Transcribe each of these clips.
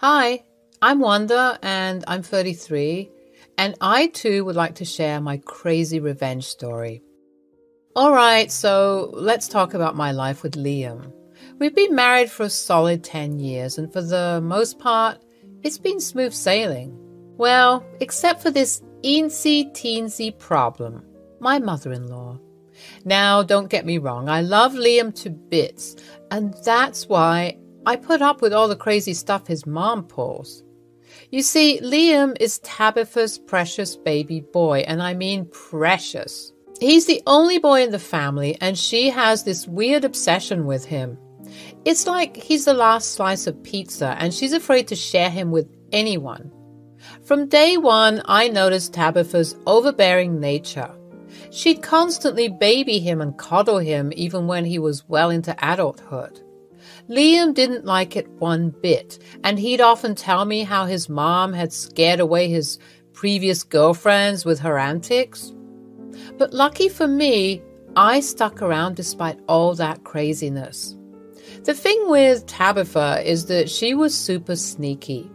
Hi, I'm Wanda and I'm 33, and I too would like to share my crazy revenge story. Alright, so let's talk about my life with Liam. We've been married for a solid 10 years, and for the most part, it's been smooth sailing. Well, except for this eensy-teensy problem, my mother-in-law. Now, don't get me wrong, I love Liam to bits, and that's why I put up with all the crazy stuff his mom pulls. You see, Liam is Tabitha's precious baby boy, and I mean precious. He's the only boy in the family, and she has this weird obsession with him. It's like he's the last slice of pizza, and she's afraid to share him with anyone. From day one, I noticed Tabitha's overbearing nature. She'd constantly baby him and coddle him even when he was well into adulthood. Liam didn't like it one bit, and he'd often tell me how his mom had scared away his previous girlfriends with her antics. But lucky for me, I stuck around despite all that craziness. The thing with Tabitha is that she was super sneaky.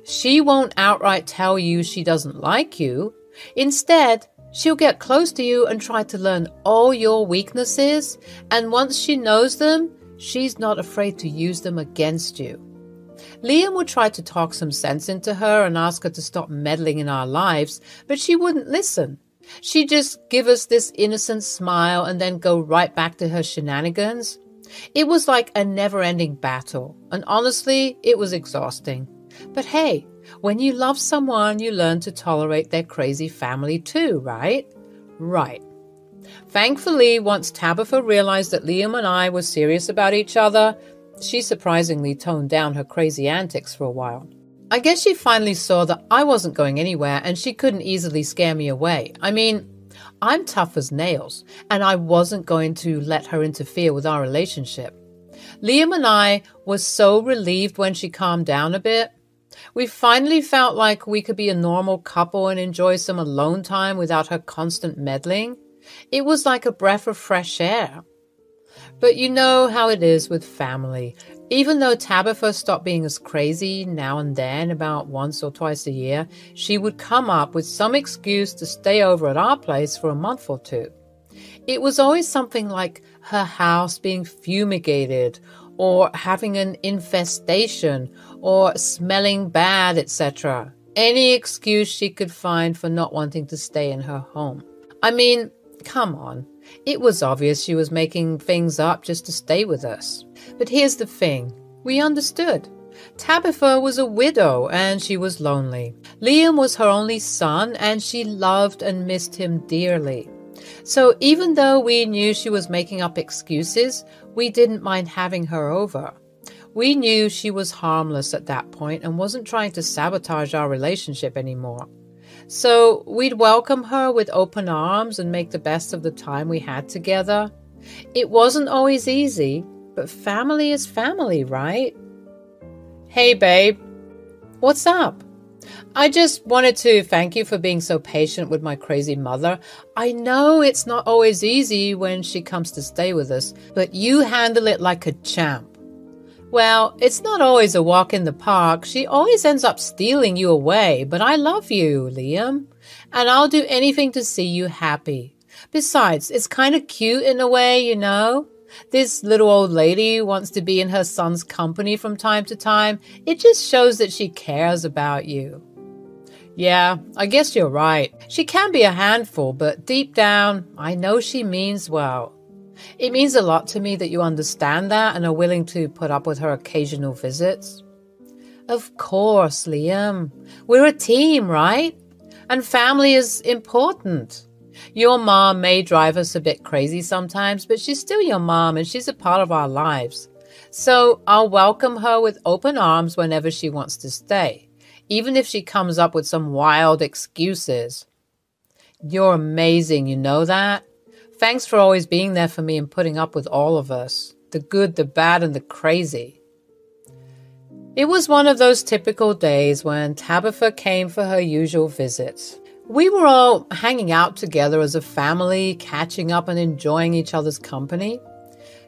She won't outright tell you she doesn't like you. Instead, she'll get close to you and try to learn all your weaknesses, and once she knows them, she's not afraid to use them against you. Liam would try to talk some sense into her and ask her to stop meddling in our lives, but she wouldn't listen. She'd just give us this innocent smile and then go right back to her shenanigans. It was like a never-ending battle, and honestly, it was exhausting. But hey, when you love someone, you learn to tolerate their crazy family too, right? Right. Thankfully, once Tabitha realized that Liam and I were serious about each other, she surprisingly toned down her crazy antics for a while. I guess she finally saw that I wasn't going anywhere and she couldn't easily scare me away. I mean, I'm tough as nails, and I wasn't going to let her interfere with our relationship. Liam and I were so relieved when she calmed down a bit. We finally felt like we could be a normal couple and enjoy some alone time without her constant meddling. It was like a breath of fresh air. But you know how it is with family. Even though Tabitha stopped being as crazy now and then, about once or twice a year, she would come up with some excuse to stay over at our place for a month or two. It was always something like her house being fumigated, or having an infestation, or smelling bad, etc. Any excuse she could find for not wanting to stay in her home. I mean, come on. It was obvious she was making things up just to stay with us. But here's the thing. We understood. Tabitha was a widow and she was lonely. Liam was her only son and she loved and missed him dearly. So even though we knew she was making up excuses, we didn't mind having her over. We knew she was harmless at that point and wasn't trying to sabotage our relationship anymore. So we'd welcome her with open arms and make the best of the time we had together. It wasn't always easy, but family is family, right? Hey, babe. What's up? I just wanted to thank you for being so patient with my crazy mother. I know it's not always easy when she comes to stay with us, but you handle it like a champ. Well, it's not always a walk in the park. She always ends up stealing you away, but I love you, Liam, and I'll do anything to see you happy. Besides, it's kind of cute in a way, you know? This little old lady wants to be in her son's company from time to time. It just shows that she cares about you. Yeah, I guess you're right. She can be a handful, but deep down, I know she means well. It means a lot to me that you understand that and are willing to put up with her occasional visits. Of course, Liam. We're a team, right? And family is important. Your mom may drive us a bit crazy sometimes, but she's still your mom and she's a part of our lives. So I'll welcome her with open arms whenever she wants to stay, even if she comes up with some wild excuses. You're amazing, you know that? Thanks for always being there for me and putting up with all of us, the good, the bad, and the crazy. It was one of those typical days when Tabitha came for her usual visits. We were all hanging out together as a family, catching up and enjoying each other's company.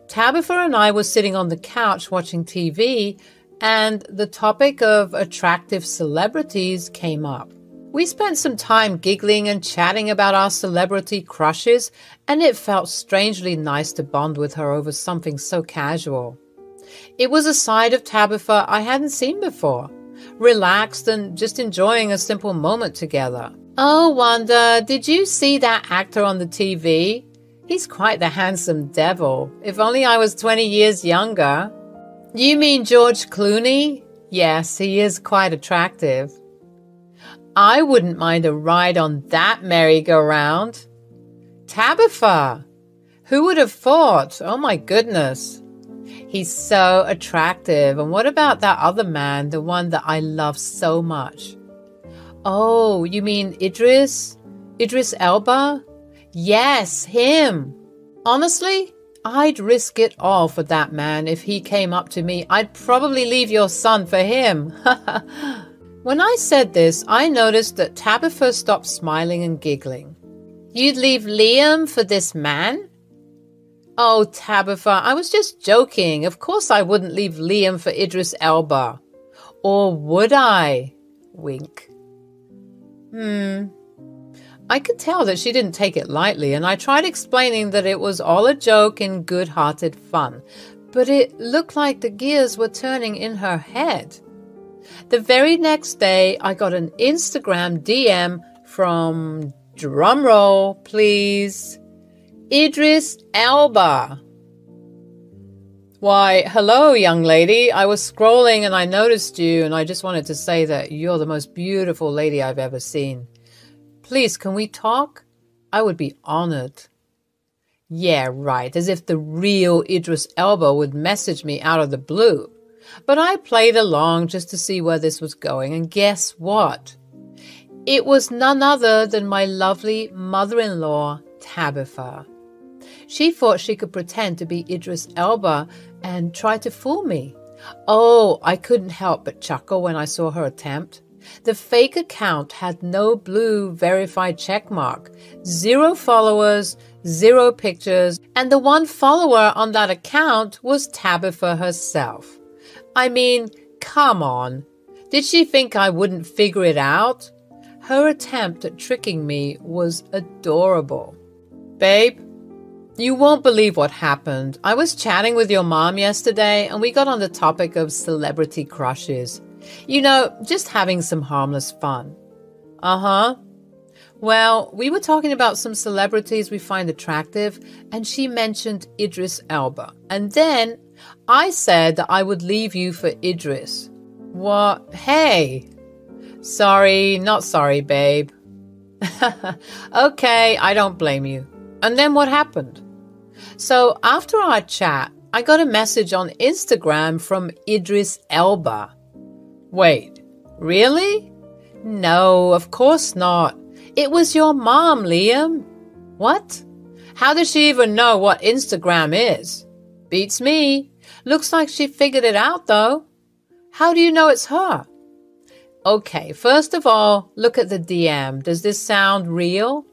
Tabitha and I were sitting on the couch watching TV, and the topic of attractive celebrities came up. We spent some time giggling and chatting about our celebrity crushes, and it felt strangely nice to bond with her over something so casual. It was a side of Tabitha I hadn't seen before, relaxed and just enjoying a simple moment together. "Oh, Wanda, did you see that actor on the TV? He's quite the handsome devil. If only I was 20 years younger." "You mean George Clooney?" "Yes, he is quite attractive." "I wouldn't mind a ride on that merry-go-round." "Tabitha! Who would have thought? Oh my goodness. He's so attractive. And what about that other man, the one that I love so much?" "Oh, you mean Idris? Idris Elba?" "Yes, him. Honestly, I'd risk it all for that man. If he came up to me, I'd probably leave your son for him." When I said this, I noticed that Tabitha stopped smiling and giggling. "You'd leave Liam for this man?" "Oh, Tabitha, I was just joking. Of course I wouldn't leave Liam for Idris Elba. Or would I?" Wink. I could tell that she didn't take it lightly, and I tried explaining that it was all a joke in good-hearted fun, but it looked like the gears were turning in her head. The very next day, I got an Instagram DM from, drumroll please, Idris Elba. "Why, hello, young lady. I was scrolling and I noticed you, and I just wanted to say that you're the most beautiful lady I've ever seen. Please, can we talk? I would be honored." Yeah, right, as if the real Idris Elba would message me out of the blue. But I played along just to see where this was going, and guess what? It was none other than my lovely mother-in-law, Tabitha. She thought she could pretend to be Idris Elba and try to fool me. Oh, I couldn't help but chuckle when I saw her attempt. The fake account had no blue verified checkmark, 0 followers, 0 pictures, and the one follower on that account was Tabitha herself. I mean, come on. Did she think I wouldn't figure it out? Her attempt at tricking me was adorable. "Babe, you won't believe what happened. I was chatting with your mom yesterday, and we got on the topic of celebrity crushes. You know, just having some harmless fun." "Uh-huh. Well, we were talking about some celebrities we find attractive, and she mentioned Idris Elba. And then I said that I would leave you for Idris." "What? Hey!" "Sorry, not sorry, babe." "Okay, I don't blame you." And then what happened? So after our chat, I got a message on Instagram from Idris Elba. Wait, really? No, of course not. It was your mom, Liam. What? How does she even know what Instagram is? Beats me. Looks like she figured it out, though. How do you know it's her? Okay, first of all, look at the DM. Does this sound real?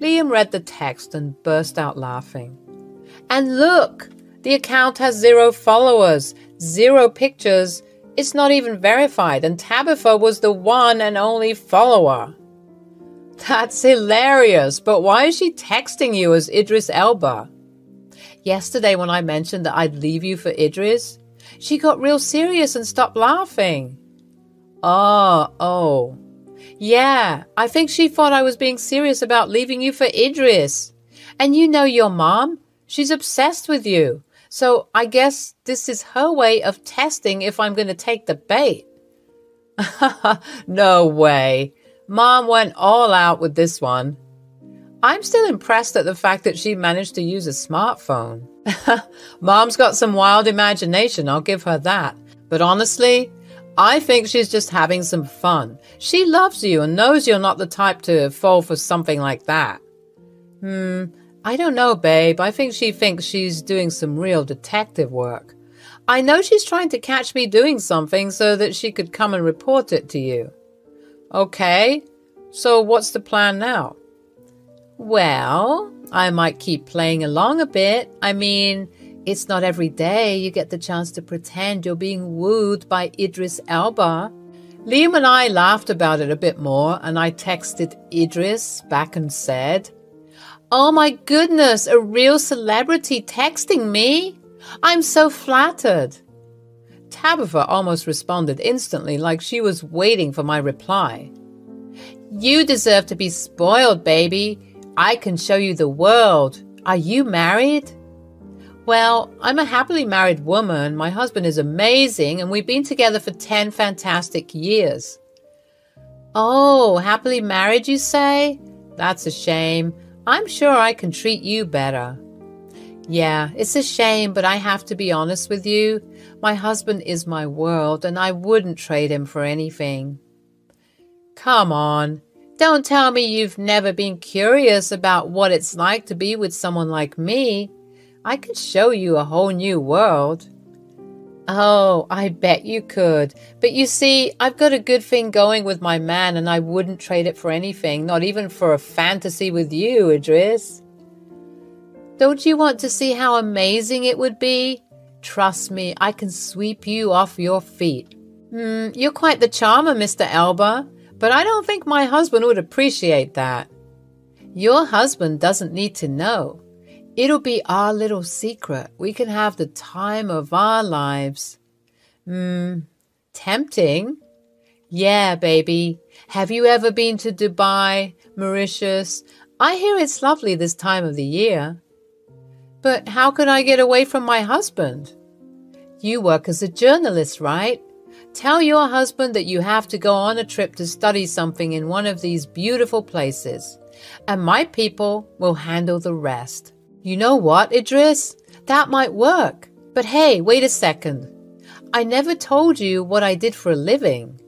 Liam read the text and burst out laughing. And look, the account has 0 followers, 0 pictures. It's not even verified, and Tabitha was the one and only follower. That's hilarious, but why is she texting you as Idris Elba? Yesterday when I mentioned that I'd leave you for Idris, she got real serious and stopped laughing. Oh. Yeah, I think she thought I was being serious about leaving you for Idris. And you know your mom, she's obsessed with you. So I guess this is her way of testing if I'm going to take the bait. No way. Mom went all out with this one. I'm still impressed at the fact that she managed to use a smartphone. Mom's got some wild imagination, I'll give her that. But honestly, I think she's just having some fun. She loves you and knows you're not the type to fall for something like that. I don't know, babe. I think she thinks she's doing some real detective work. I know she's trying to catch me doing something so that she could come and report it to you. Okay, so what's the plan now? Well, I might keep playing along a bit. I mean, It's not every day you get the chance to pretend you're being wooed by Idris Elba. Liam and I laughed about it a bit more, and I texted Idris back and said, "Oh my goodness, a real celebrity texting me? I'm so flattered." Tabitha almost responded instantly, like she was waiting for my reply. "You deserve to be spoiled, baby. I can show you the world. Are you married?" "Well, I'm a happily married woman. My husband is amazing, and we've been together for 10 fantastic years." "Oh, happily married, you say? That's a shame. I'm sure I can treat you better." "Yeah, it's a shame, but I have to be honest with you. My husband is my world, and I wouldn't trade him for anything." "Come on. Don't tell me you've never been curious about what it's like to be with someone like me. I could show you a whole new world." "Oh, I bet you could. But you see, I've got a good thing going with my man, and I wouldn't trade it for anything, not even for a fantasy with you, Idris." "Don't you want to see how amazing it would be? Trust me, I can sweep you off your feet." You're quite the charmer, Mr. Elba, but I don't think my husband would appreciate that." "Your husband doesn't need to know. It'll be our little secret. We can have the time of our lives." Tempting? Yeah, baby. Have you ever been to Dubai, Mauritius? I hear it's lovely this time of the year. "But how could I get away from my husband?" "You work as a journalist, right? Tell your husband that you have to go on a trip to study something in one of these beautiful places, and my people will handle the rest." "You know what, Idris? That might work. But hey, wait a second. I never told you what I did for a living."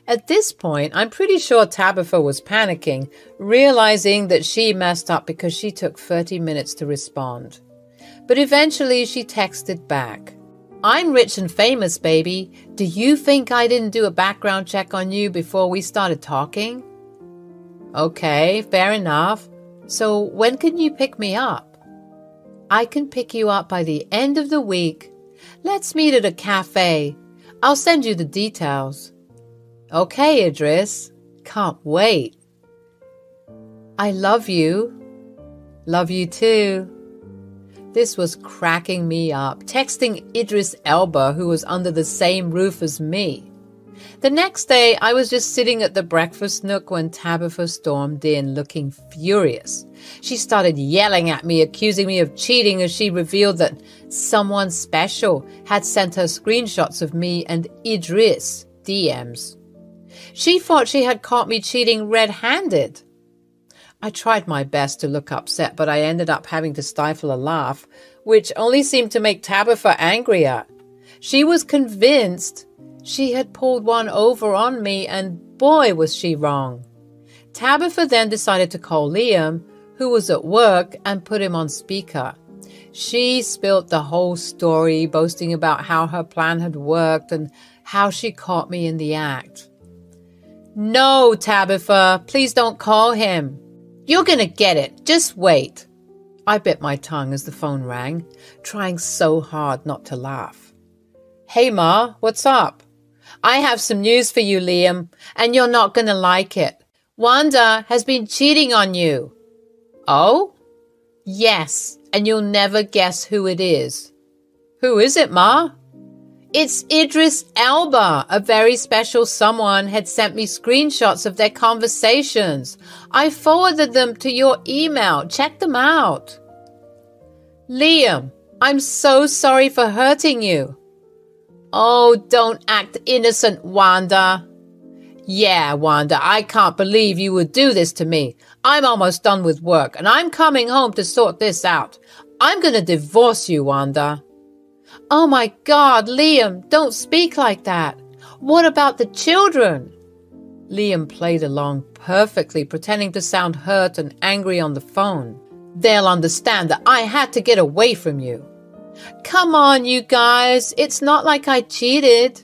At this point, I'm pretty sure Tabitha was panicking, realizing that she messed up because she took 30 minutes to respond. But eventually she texted back, "I'm rich and famous, baby. Do you think I didn't do a background check on you before we started talking?" "Okay, fair enough. So when can you pick me up?" "I can pick you up by the end of the week. Let's meet at a cafe. I'll send you the details." "Okay, Idris. Can't wait." "I love you." "Love you too." This was cracking me up, texting Idris Elba, who was under the same roof as me. The next day, I was just sitting at the breakfast nook when Tabitha stormed in, looking furious. She started yelling at me, accusing me of cheating as she revealed that someone special had sent her screenshots of me and Idris DMs. She thought she had caught me cheating red-handed. I tried my best to look upset, but I ended up having to stifle a laugh, which only seemed to make Tabitha angrier. She was convinced she had pulled one over on me, and boy was she wrong. Tabitha then decided to call Liam, who was at work, and put him on speaker. She spilt the whole story, boasting about how her plan had worked and how she caught me in the act. "No, Tabitha, please don't call him. You're gonna get it. Just wait." I bit my tongue as the phone rang, trying so hard not to laugh. "Hey, Ma, what's up?" "I have some news for you, Liam, and you're not gonna like it. Wanda has been cheating on you." "Oh?" "Yes, and you'll never guess who it is." "Who is it, Ma?" "It's Idris Elba. A very special someone had sent me screenshots of their conversations. I forwarded them to your email. Check them out." "Liam, I'm so sorry for hurting you." "Oh, don't act innocent, Wanda." "Yeah, Wanda, I can't believe you would do this to me. I'm almost done with work, and I'm coming home to sort this out. I'm going to divorce you, Wanda." "Oh my God, Liam, don't speak like that. What about the children?" Liam played along perfectly, pretending to sound hurt and angry on the phone. "They'll understand that I had to get away from you." "Come on, you guys. It's not like I cheated."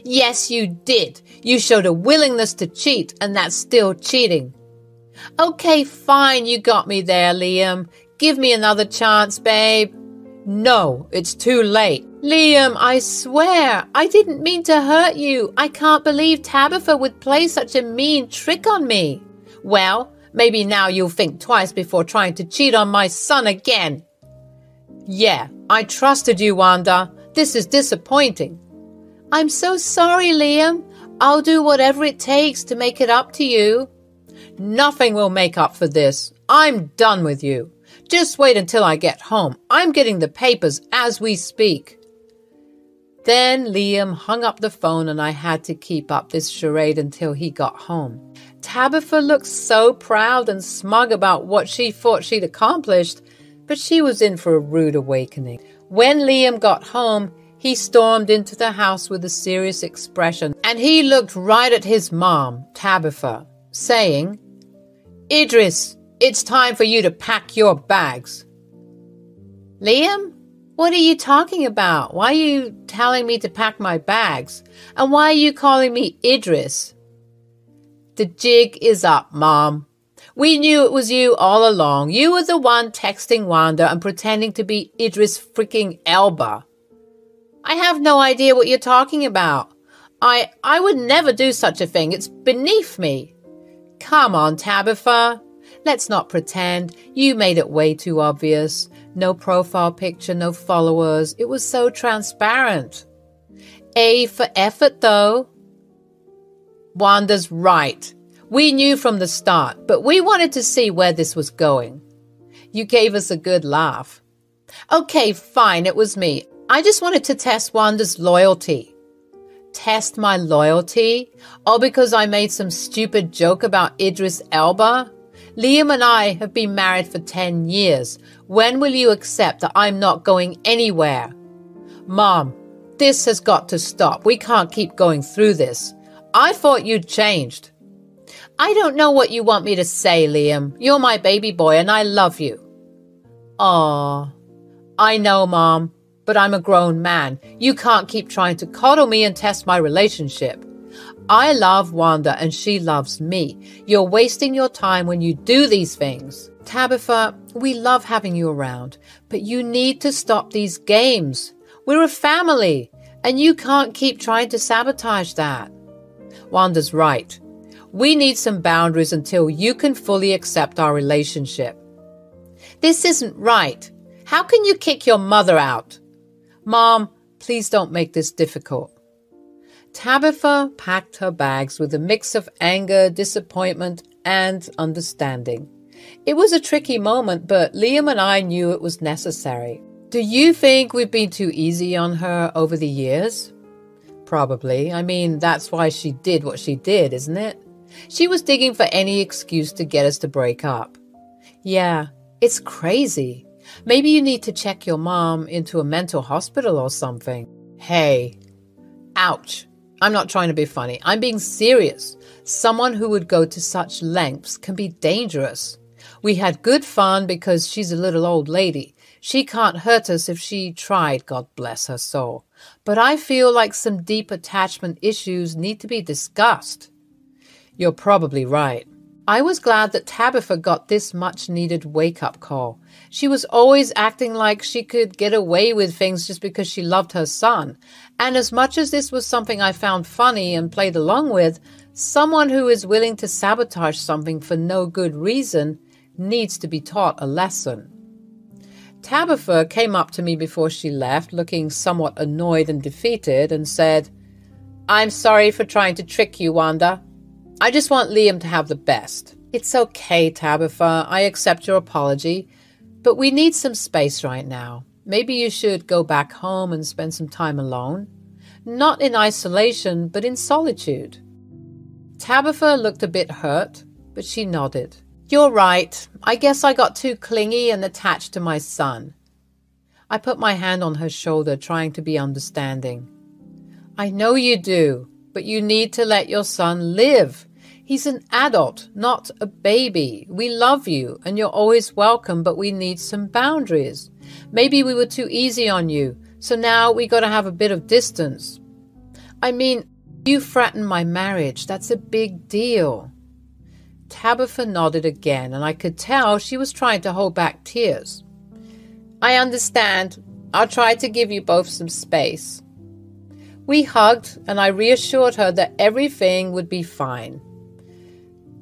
"Yes, you did. You showed a willingness to cheat, and that's still cheating." "Okay, fine. You got me there, Liam. Give me another chance, babe." No, it's too late. Liam, I swear, I didn't mean to hurt you. I can't believe Tabitha would play such a mean trick on me. Well, maybe now you'll think twice before trying to cheat on my son again. Yeah, I trusted you, Wanda. This is disappointing. I'm so sorry, Liam. I'll do whatever it takes to make it up to you. Nothing will make up for this. I'm done with you. Just wait until I get home. I'm getting the papers as we speak. Then Liam hung up the phone and I had to keep up this charade until he got home. Tabitha looked so proud and smug about what she thought she'd accomplished, but she was in for a rude awakening. When Liam got home, he stormed into the house with a serious expression, and he looked right at his mom, Tabitha, saying, Idris, it's time for you to pack your bags. Liam, what are you talking about? Why are you telling me to pack my bags? And why are you calling me Idris? The jig is up, Mom. We knew it was you all along. You were the one texting Wanda and pretending to be Idris freaking Elba. I have no idea what you're talking about. I would never do such a thing. It's beneath me. Come on, Tabitha. Let's not pretend. You made it way too obvious. No profile picture, no followers. It was so transparent. A for effort, though. Wanda's right. We knew from the start, but we wanted to see where this was going. You gave us a good laugh. Okay, fine, it was me. I just wanted to test Wanda's loyalty. Test my loyalty? All because I made some stupid joke about Idris Elba? Liam and I have been married for 10 years. When will you accept that I'm not going anywhere? Mom, this has got to stop. We can't keep going through this. I thought you'd changed. I don't know what you want me to say, Liam. You're my baby boy and I love you. Aw, I know, Mom, but I'm a grown man. You can't keep trying to coddle me and test my relationship. I love Wanda and she loves me. You're wasting your time when you do these things. Tabitha, we love having you around, but you need to stop these games. We're a family, and you can't keep trying to sabotage that. Wanda's right. We need some boundaries until you can fully accept our relationship. This isn't right. How can you kick your mother out? Mom, please don't make this difficult. Tabitha packed her bags with a mix of anger, disappointment, and understanding. It was a tricky moment, but Liam and I knew it was necessary. Do you think we've been too easy on her over the years? Probably. I mean, that's why she did what she did, isn't it? She was digging for any excuse to get us to break up. Yeah, it's crazy. Maybe you need to check your mom into a mental hospital or something. Hey, ouch. I'm not trying to be funny. I'm being serious. Someone who would go to such lengths can be dangerous. We had good fun because she's a little old lady. She can't hurt us if she tried, God bless her soul. But I feel like some deep attachment issues need to be discussed. You're probably right. I was glad that Tabitha got this much-needed wake-up call. She was always acting like she could get away with things just because she loved her son. And as much as this was something I found funny and played along with, someone who is willing to sabotage something for no good reason needs to be taught a lesson. Tabitha came up to me before she left, looking somewhat annoyed and defeated, and said, I'm sorry for trying to trick you, Wanda. I just want Liam to have the best. It's okay, Tabitha. I accept your apology. But we need some space right now. Maybe you should go back home and spend some time alone. Not in isolation, but in solitude. Tabitha looked a bit hurt, but she nodded. You're right. I guess I got too clingy and attached to my son. I put my hand on her shoulder, trying to be understanding. I know you do, but you need to let your son live. He's an adult, not a baby. We love you, and you're always welcome, but we need some boundaries. Maybe we were too easy on you, so now we got to have a bit of distance. I mean, you threatened my marriage. That's a big deal. Tabitha nodded again, and I could tell she was trying to hold back tears. I understand, I'll try to give you both some space." We hugged, and I reassured her that everything would be fine.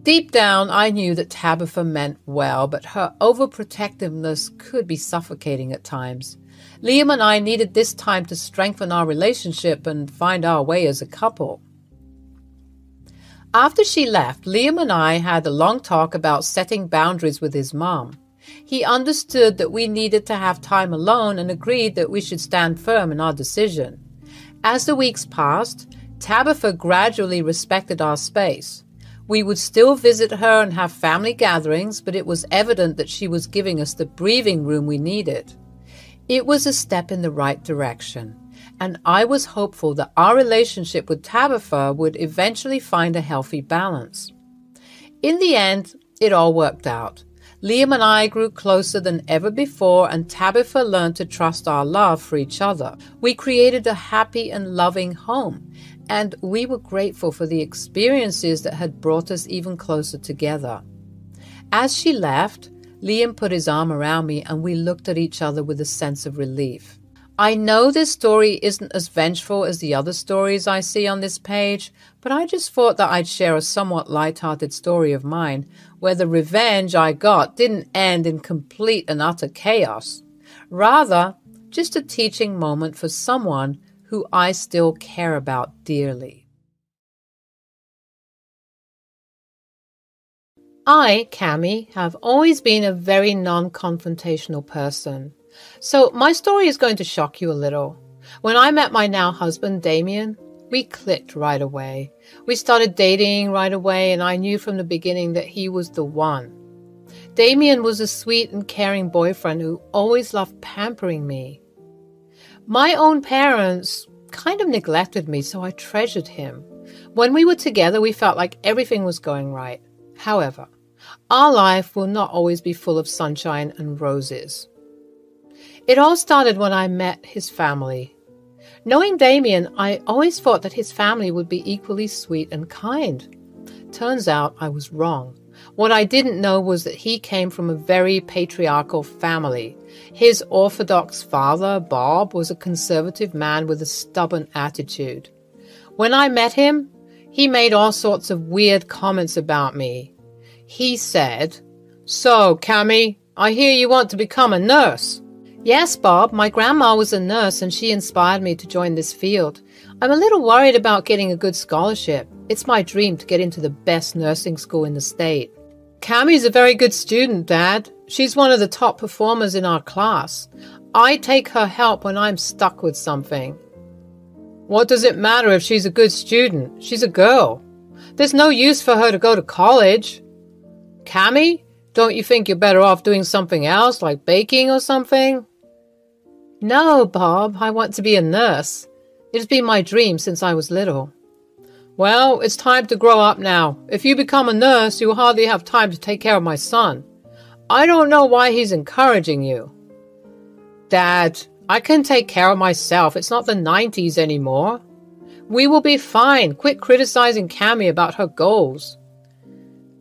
Deep down, I knew that Tabitha meant well, but her overprotectiveness could be suffocating at times. Liam and I needed this time to strengthen our relationship and find our way as a couple. After she left, Liam and I had a long talk about setting boundaries with his mom. He understood that we needed to have time alone and agreed that we should stand firm in our decision. As the weeks passed, Tabitha gradually respected our space. We would still visit her and have family gatherings, but it was evident that she was giving us the breathing room we needed. It was a step in the right direction, and I was hopeful that our relationship with Tabitha would eventually find a healthy balance. In the end, it all worked out. Liam and I grew closer than ever before, and Tabitha learned to trust our love for each other. We created a happy and loving home, and we were grateful for the experiences that had brought us even closer together. As she left, Liam put his arm around me, and we looked at each other with a sense of relief. I know this story isn't as vengeful as the other stories I see on this page, but I just thought that I'd share a somewhat light-hearted story of mine, where the revenge I got didn't end in complete and utter chaos. Rather, just a teaching moment for someone who I still care about dearly. I, Cami, have always been a very non-confrontational person. So my story is going to shock you a little. When I met my now husband, Damien, we clicked right away. We started dating right away, and I knew from the beginning that he was the one. Damien was a sweet and caring boyfriend who always loved pampering me. My own parents kind of neglected me, so I treasured him. When we were together, we felt like everything was going right. However, our life will not always be full of sunshine and roses. It all started when I met his family. Knowing Damien, I always thought that his family would be equally sweet and kind. Turns out I was wrong. What I didn't know was that he came from a very patriarchal family. His Orthodox father, Bob, was a conservative man with a stubborn attitude. When I met him, he made all sorts of weird comments about me. He said, "So, Cami, I hear you want to become a nurse." "Yes, Bob, my grandma was a nurse and she inspired me to join this field. I'm a little worried about getting a good scholarship. It's my dream to get into the best nursing school in the state." "Cammie's a very good student, Dad. She's one of the top performers in our class. I take her help when I'm stuck with something." "What does it matter if she's a good student? She's a girl. There's no use for her to go to college." "Cammie, don't you think you're better off doing something else, like baking or something?" "No, Bob, I want to be a nurse. It has been my dream since I was little." "Well, it's time to grow up now. If you become a nurse, you will hardly have time to take care of my son. I don't know why he's encouraging you." "Dad, I can take care of myself. It's not the 90s anymore." "We will be fine. Quit criticizing Cami about her goals."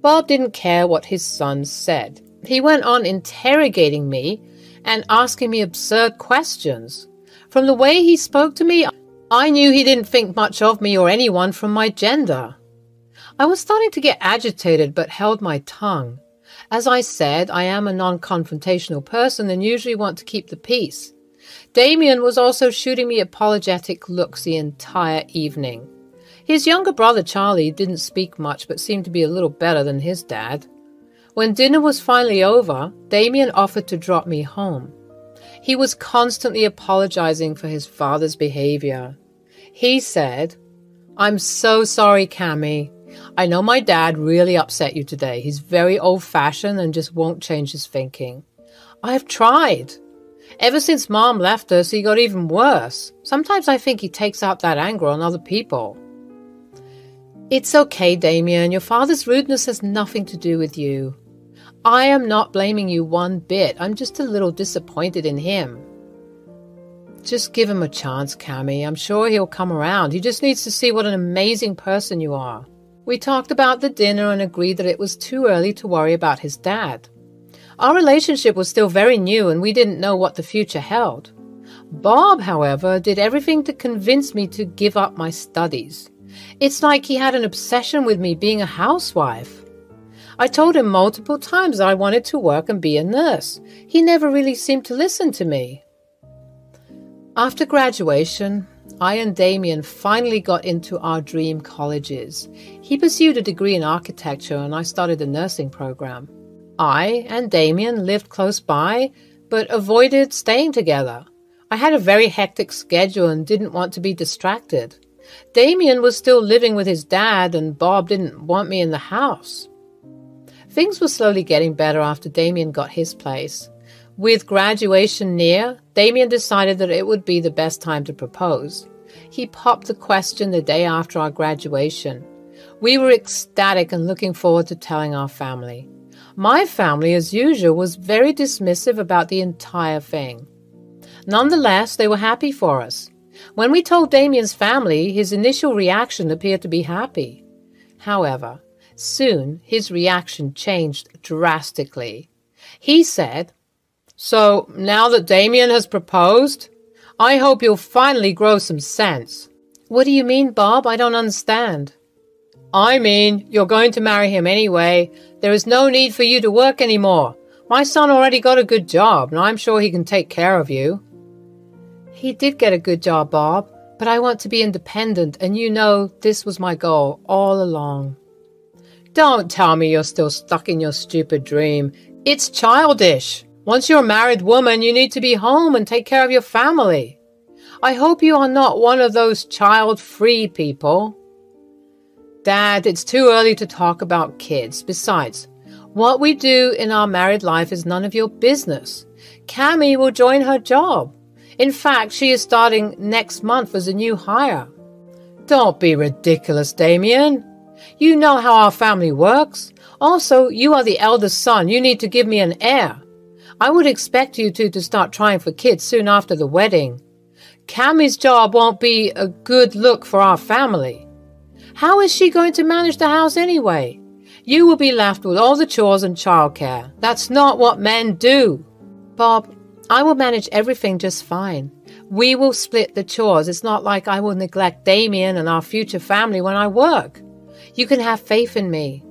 Bob didn't care what his son said. He went on interrogating me and asking me absurd questions. From the way he spoke to me, I knew he didn't think much of me or anyone from my gender. I was starting to get agitated but held my tongue. As I said, I am a non-confrontational person and usually want to keep the peace. Damien was also shooting me apologetic looks the entire evening. His younger brother Charlie didn't speak much but seemed to be a little better than his dad. When dinner was finally over, Damien offered to drop me home. He was constantly apologizing for his father's behavior. He said, "I'm so sorry, Cami. I know my dad really upset you today. He's very old-fashioned and just won't change his thinking. I've tried. Ever since Mom left us, he got even worse. Sometimes I think he takes out that anger on other people." "It's okay, Damien. Your father's rudeness has nothing to do with you. I am not blaming you one bit. I'm just a little disappointed in him." "Just give him a chance, Cami. I'm sure he'll come around. He just needs to see what an amazing person you are." We talked about the dinner and agreed that it was too early to worry about his dad. Our relationship was still very new and we didn't know what the future held. Bob, however, did everything to convince me to give up my studies. It's like he had an obsession with me being a housewife. I told him multiple times that I wanted to work and be a nurse. He never really seemed to listen to me. After graduation, I and Damien finally got into our dream colleges. He pursued a degree in architecture and I started a nursing program. I and Damien lived close by, but avoided staying together. I had a very hectic schedule and didn't want to be distracted. Damien was still living with his dad and Bob didn't want me in the house. Things were slowly getting better after Damien got his place. With graduation near, Damien decided that it would be the best time to propose. He popped the question the day after our graduation. We were ecstatic and looking forward to telling our family. My family, as usual, was very dismissive about the entire thing. Nonetheless, they were happy for us. When we told Damien's family, his initial reaction appeared to be happy. However, soon his reaction changed drastically. He said, "So, now that Damien has proposed, I hope you'll finally grow some sense." "What do you mean, Bob? I don't understand." "I mean, you're going to marry him anyway. There is no need for you to work anymore. My son already got a good job, and I'm sure he can take care of you." "He did get a good job, Bob, but I want to be independent, and you know this was my goal all along." "Don't tell me you're still stuck in your stupid dream. It's childish. Once you're a married woman, you need to be home and take care of your family. I hope you are not one of those child-free people." "Dad, it's too early to talk about kids. Besides, what we do in our married life is none of your business. Cammie will join her job. In fact, she is starting next month as a new hire." "Don't be ridiculous, Damien. You know how our family works. Also, you are the eldest son. You need to give me an heir. I would expect you to start trying for kids soon after the wedding. Cammie's job won't be a good look for our family. How is she going to manage the house anyway? You will be left with all the chores and childcare. That's not what men do." "Bob, I will manage everything just fine. We will split the chores. It's not like I will neglect Damien and our future family when I work. You can have faith in me."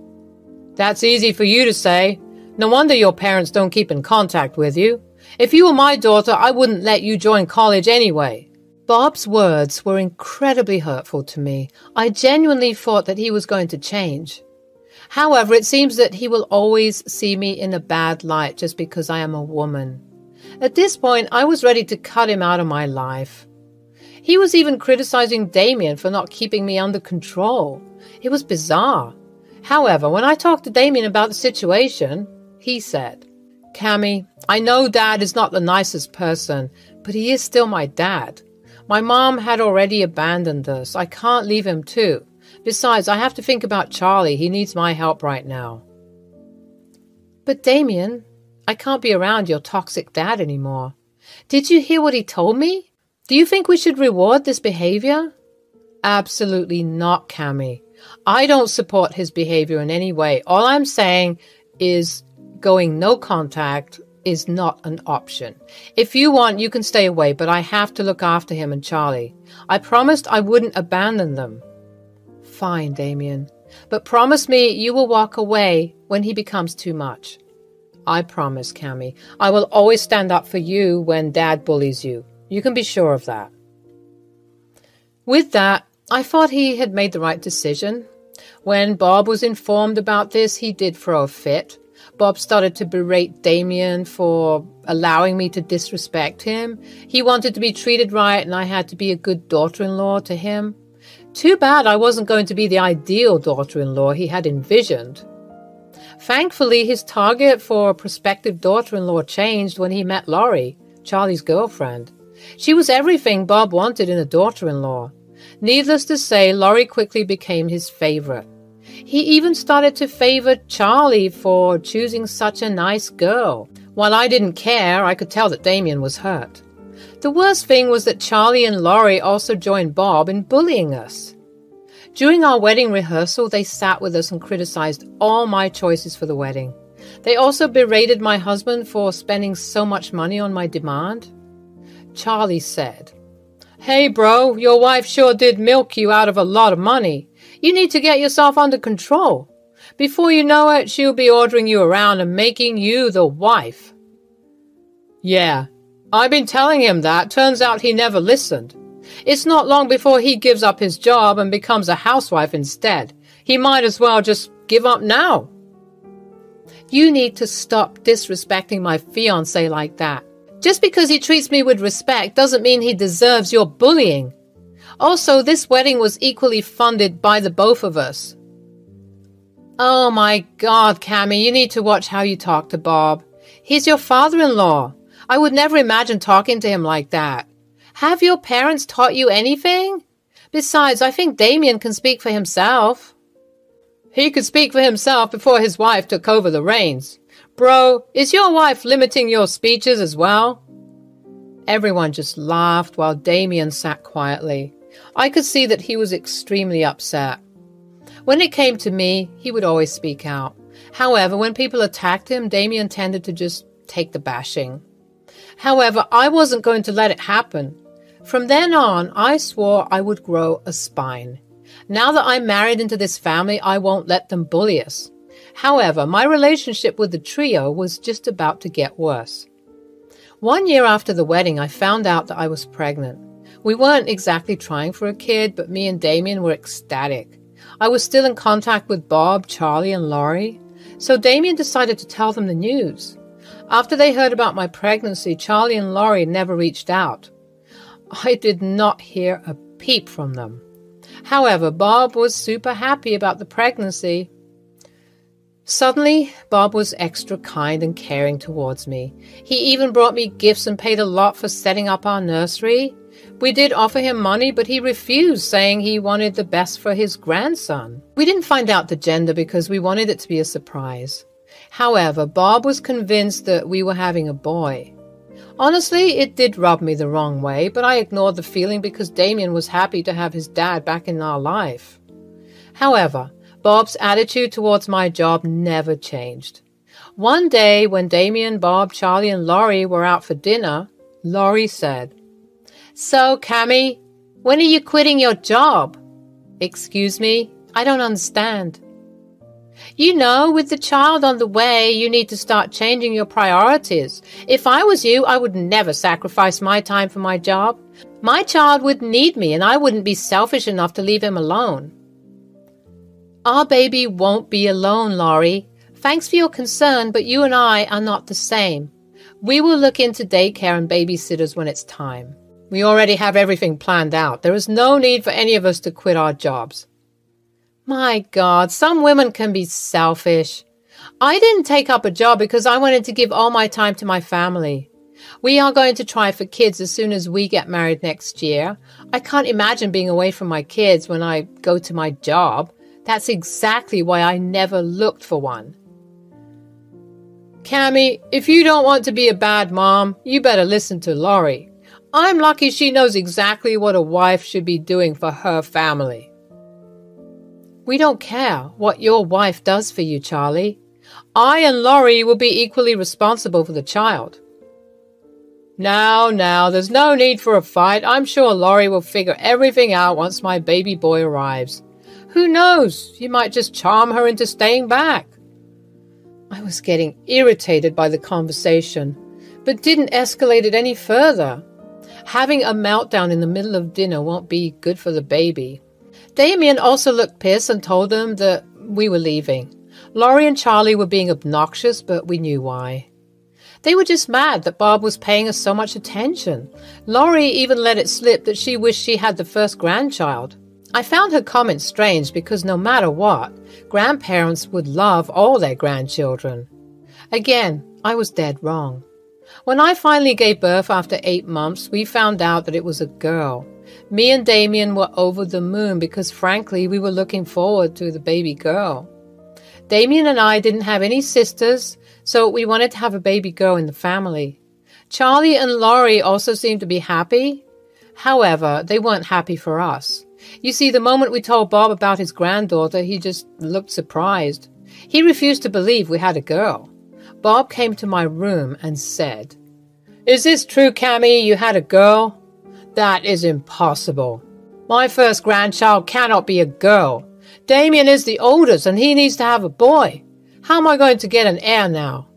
"That's easy for you to say. No wonder your parents don't keep in contact with you. If you were my daughter, I wouldn't let you join college anyway." Bob's words were incredibly hurtful to me. I genuinely thought that he was going to change. However, it seems that he will always see me in a bad light just because I am a woman. At this point, I was ready to cut him out of my life. He was even criticizing Damien for not keeping me under control. It was bizarre. However, when I talked to Damien about the situation, he said, "Cammie, I know Dad is not the nicest person, but he is still my dad. My mom had already abandoned us. I can't leave him too. Besides, I have to think about Charlie. He needs my help right now." "But Damien, I can't be around your toxic dad anymore. Did you hear what he told me? Do you think we should reward this behavior?" "Absolutely not, Cammie. I don't support his behavior in any way. All I'm saying is going no contact is not an option. If you want, you can stay away, but I have to look after him and Charlie. I promised I wouldn't abandon them." "Fine, Damien. But promise me you will walk away when he becomes too much." "I promise, Cammie. I will always stand up for you when Dad bullies you. You can be sure of that." With that, I thought he had made the right decision. When Bob was informed about this, he did throw a fit. Bob started to berate Damien for allowing me to disrespect him. He wanted to be treated right, and I had to be a good daughter-in-law to him. Too bad I wasn't going to be the ideal daughter-in-law he had envisioned. Thankfully, his target for a prospective daughter-in-law changed when he met Laurie, Charlie's girlfriend. She was everything Bob wanted in a daughter-in-law. Needless to say, Laurie quickly became his favorite. He even started to favor Charlie for choosing such a nice girl. While I didn't care, I could tell that Damien was hurt. The worst thing was that Charlie and Laurie also joined Bob in bullying us. During our wedding rehearsal, they sat with us and criticized all my choices for the wedding. They also berated my husband for spending so much money on my demand. Charlie said, "Hey bro, your wife sure did milk you out of a lot of money. You need to get yourself under control. Before you know it, she'll be ordering you around and making you the wife." Yeah, I've been telling him that. Turns out he never listened. It's not long before he gives up his job and becomes a housewife instead. He might as well just give up now. You need to stop disrespecting my fiancé like that. Just because he treats me with respect doesn't mean he deserves your bullying. Also, this wedding was equally funded by the both of us. Oh my God, Cammy, you need to watch how you talk to Bob. He's your father-in-law. I would never imagine talking to him like that. Have your parents taught you anything? Besides, I think Damien can speak for himself. He could speak for himself before his wife took over the reins. Bro, is your wife limiting your speeches as well? Everyone just laughed while Damien sat quietly. I could see that he was extremely upset. When it came to me, he would always speak out. However, when people attacked him, Damien tended to just take the bashing. However, I wasn't going to let it happen. From then on, I swore I would grow a spine. Now that I'm married into this family, I won't let them bully us. However, my relationship with the trio was just about to get worse. 1 year after the wedding, I found out that I was pregnant. We weren't exactly trying for a kid, but me and Damien were ecstatic. I was still in contact with Bob, Charlie, and Laurie, so Damien decided to tell them the news. After they heard about my pregnancy, Charlie and Laurie never reached out. I did not hear a peep from them. However, Bob was super happy about the pregnancy. Suddenly, Bob was extra kind and caring towards me. He even brought me gifts and paid a lot for setting up our nursery. We did offer him money, but he refused, saying he wanted the best for his grandson. We didn't find out the gender because we wanted it to be a surprise. However, Bob was convinced that we were having a boy. Honestly, it did rub me the wrong way, but I ignored the feeling because Damien was happy to have his dad back in our life. However, Bob's attitude towards my job never changed. One day, when Damien, Bob, Charlie, and Laurie were out for dinner, Laurie said, "So, Cammy, when are you quitting your job?" "Excuse me? I don't understand." "You know, with the child on the way, you need to start changing your priorities. If I was you, I would never sacrifice my time for my job. My child would need me, and I wouldn't be selfish enough to leave him alone." "Our baby won't be alone, Laurie. Thanks for your concern, but you and I are not the same. We will look into daycare and babysitters when it's time. We already have everything planned out. There is no need for any of us to quit our jobs." My God, some women can be selfish. I didn't take up a job because I wanted to give all my time to my family. We are going to try for kids as soon as we get married next year. I can't imagine being away from my kids when I go to my job. That's exactly why I never looked for one. Cammy, if you don't want to be a bad mom, you better listen to Laurie. I'm lucky she knows exactly what a wife should be doing for her family. We don't care what your wife does for you, Charlie. I and Laurie will be equally responsible for the child. Now, there's no need for a fight. I'm sure Laurie will figure everything out once my baby boy arrives. Who knows? You might just charm her into staying back. I was getting irritated by the conversation, but didn't escalate it any further. Having a meltdown in the middle of dinner won't be good for the baby. Damien also looked pissed and told them that we were leaving. Laurie and Charlie were being obnoxious, but we knew why. They were just mad that Bob was paying us so much attention. Laurie even let it slip that she wished she had the first grandchild. I found her comment strange because no matter what, grandparents would love all their grandchildren. Again, I was dead wrong. When I finally gave birth after 8 months, we found out that it was a girl. Me and Damien were over the moon because, frankly, we were looking forward to the baby girl. Damien and I didn't have any sisters, so we wanted to have a baby girl in the family. Charlie and Laurie also seemed to be happy. However, they weren't happy for us. You see, the moment we told Bob about his granddaughter, he just looked surprised. He refused to believe we had a girl. Bob came to my room and said, Is this true, Cammy? You had a girl? That is impossible. My first grandchild cannot be a girl. Damien is the oldest and he needs to have a boy. How am I going to get an heir now?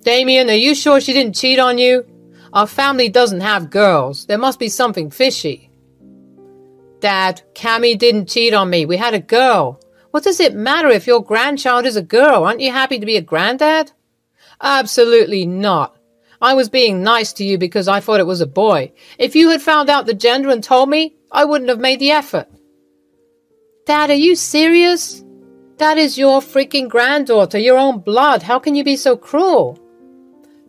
Damien, are you sure she didn't cheat on you? Our family doesn't have girls. There must be something fishy. Dad, Cammy didn't cheat on me. We had a girl. What does it matter if your grandchild is a girl? Aren't you happy to be a granddad? Absolutely not. I was being nice to you because I thought it was a boy. If you had found out the gender and told me, I wouldn't have made the effort. Dad, are you serious? That is your freaking granddaughter, your own blood. How can you be so cruel?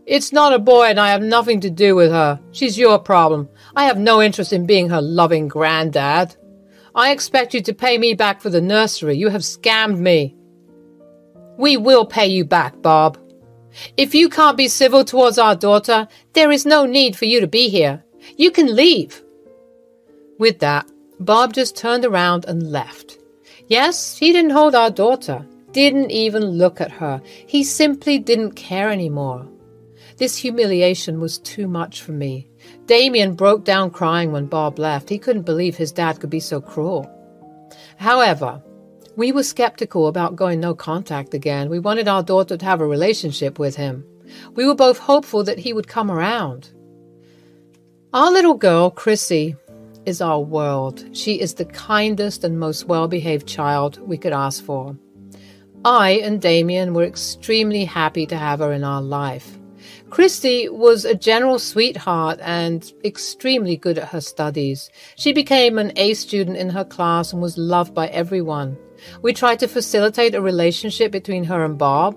It's not a boy and I have nothing to do with her. She's your problem. I have no interest in being her loving granddad. I expect you to pay me back for the nursery. You have scammed me. We will pay you back, Bob. If you can't be civil towards our daughter, there is no need for you to be here. You can leave. With that, Bob just turned around and left. Yes, he didn't hold our daughter, didn't even look at her. He simply didn't care anymore. This humiliation was too much for me. Damien broke down crying when Bob left. He couldn't believe his dad could be so cruel. However, we were skeptical about going no contact again. We wanted our daughter to have a relationship with him. We were both hopeful that he would come around. Our little girl, Chrissy, is our world. She is the kindest and most well-behaved child we could ask for. I and Damien were extremely happy to have her in our life. Christy was a general sweetheart and extremely good at her studies. She became an A student in her class and was loved by everyone. We tried to facilitate a relationship between her and Bob.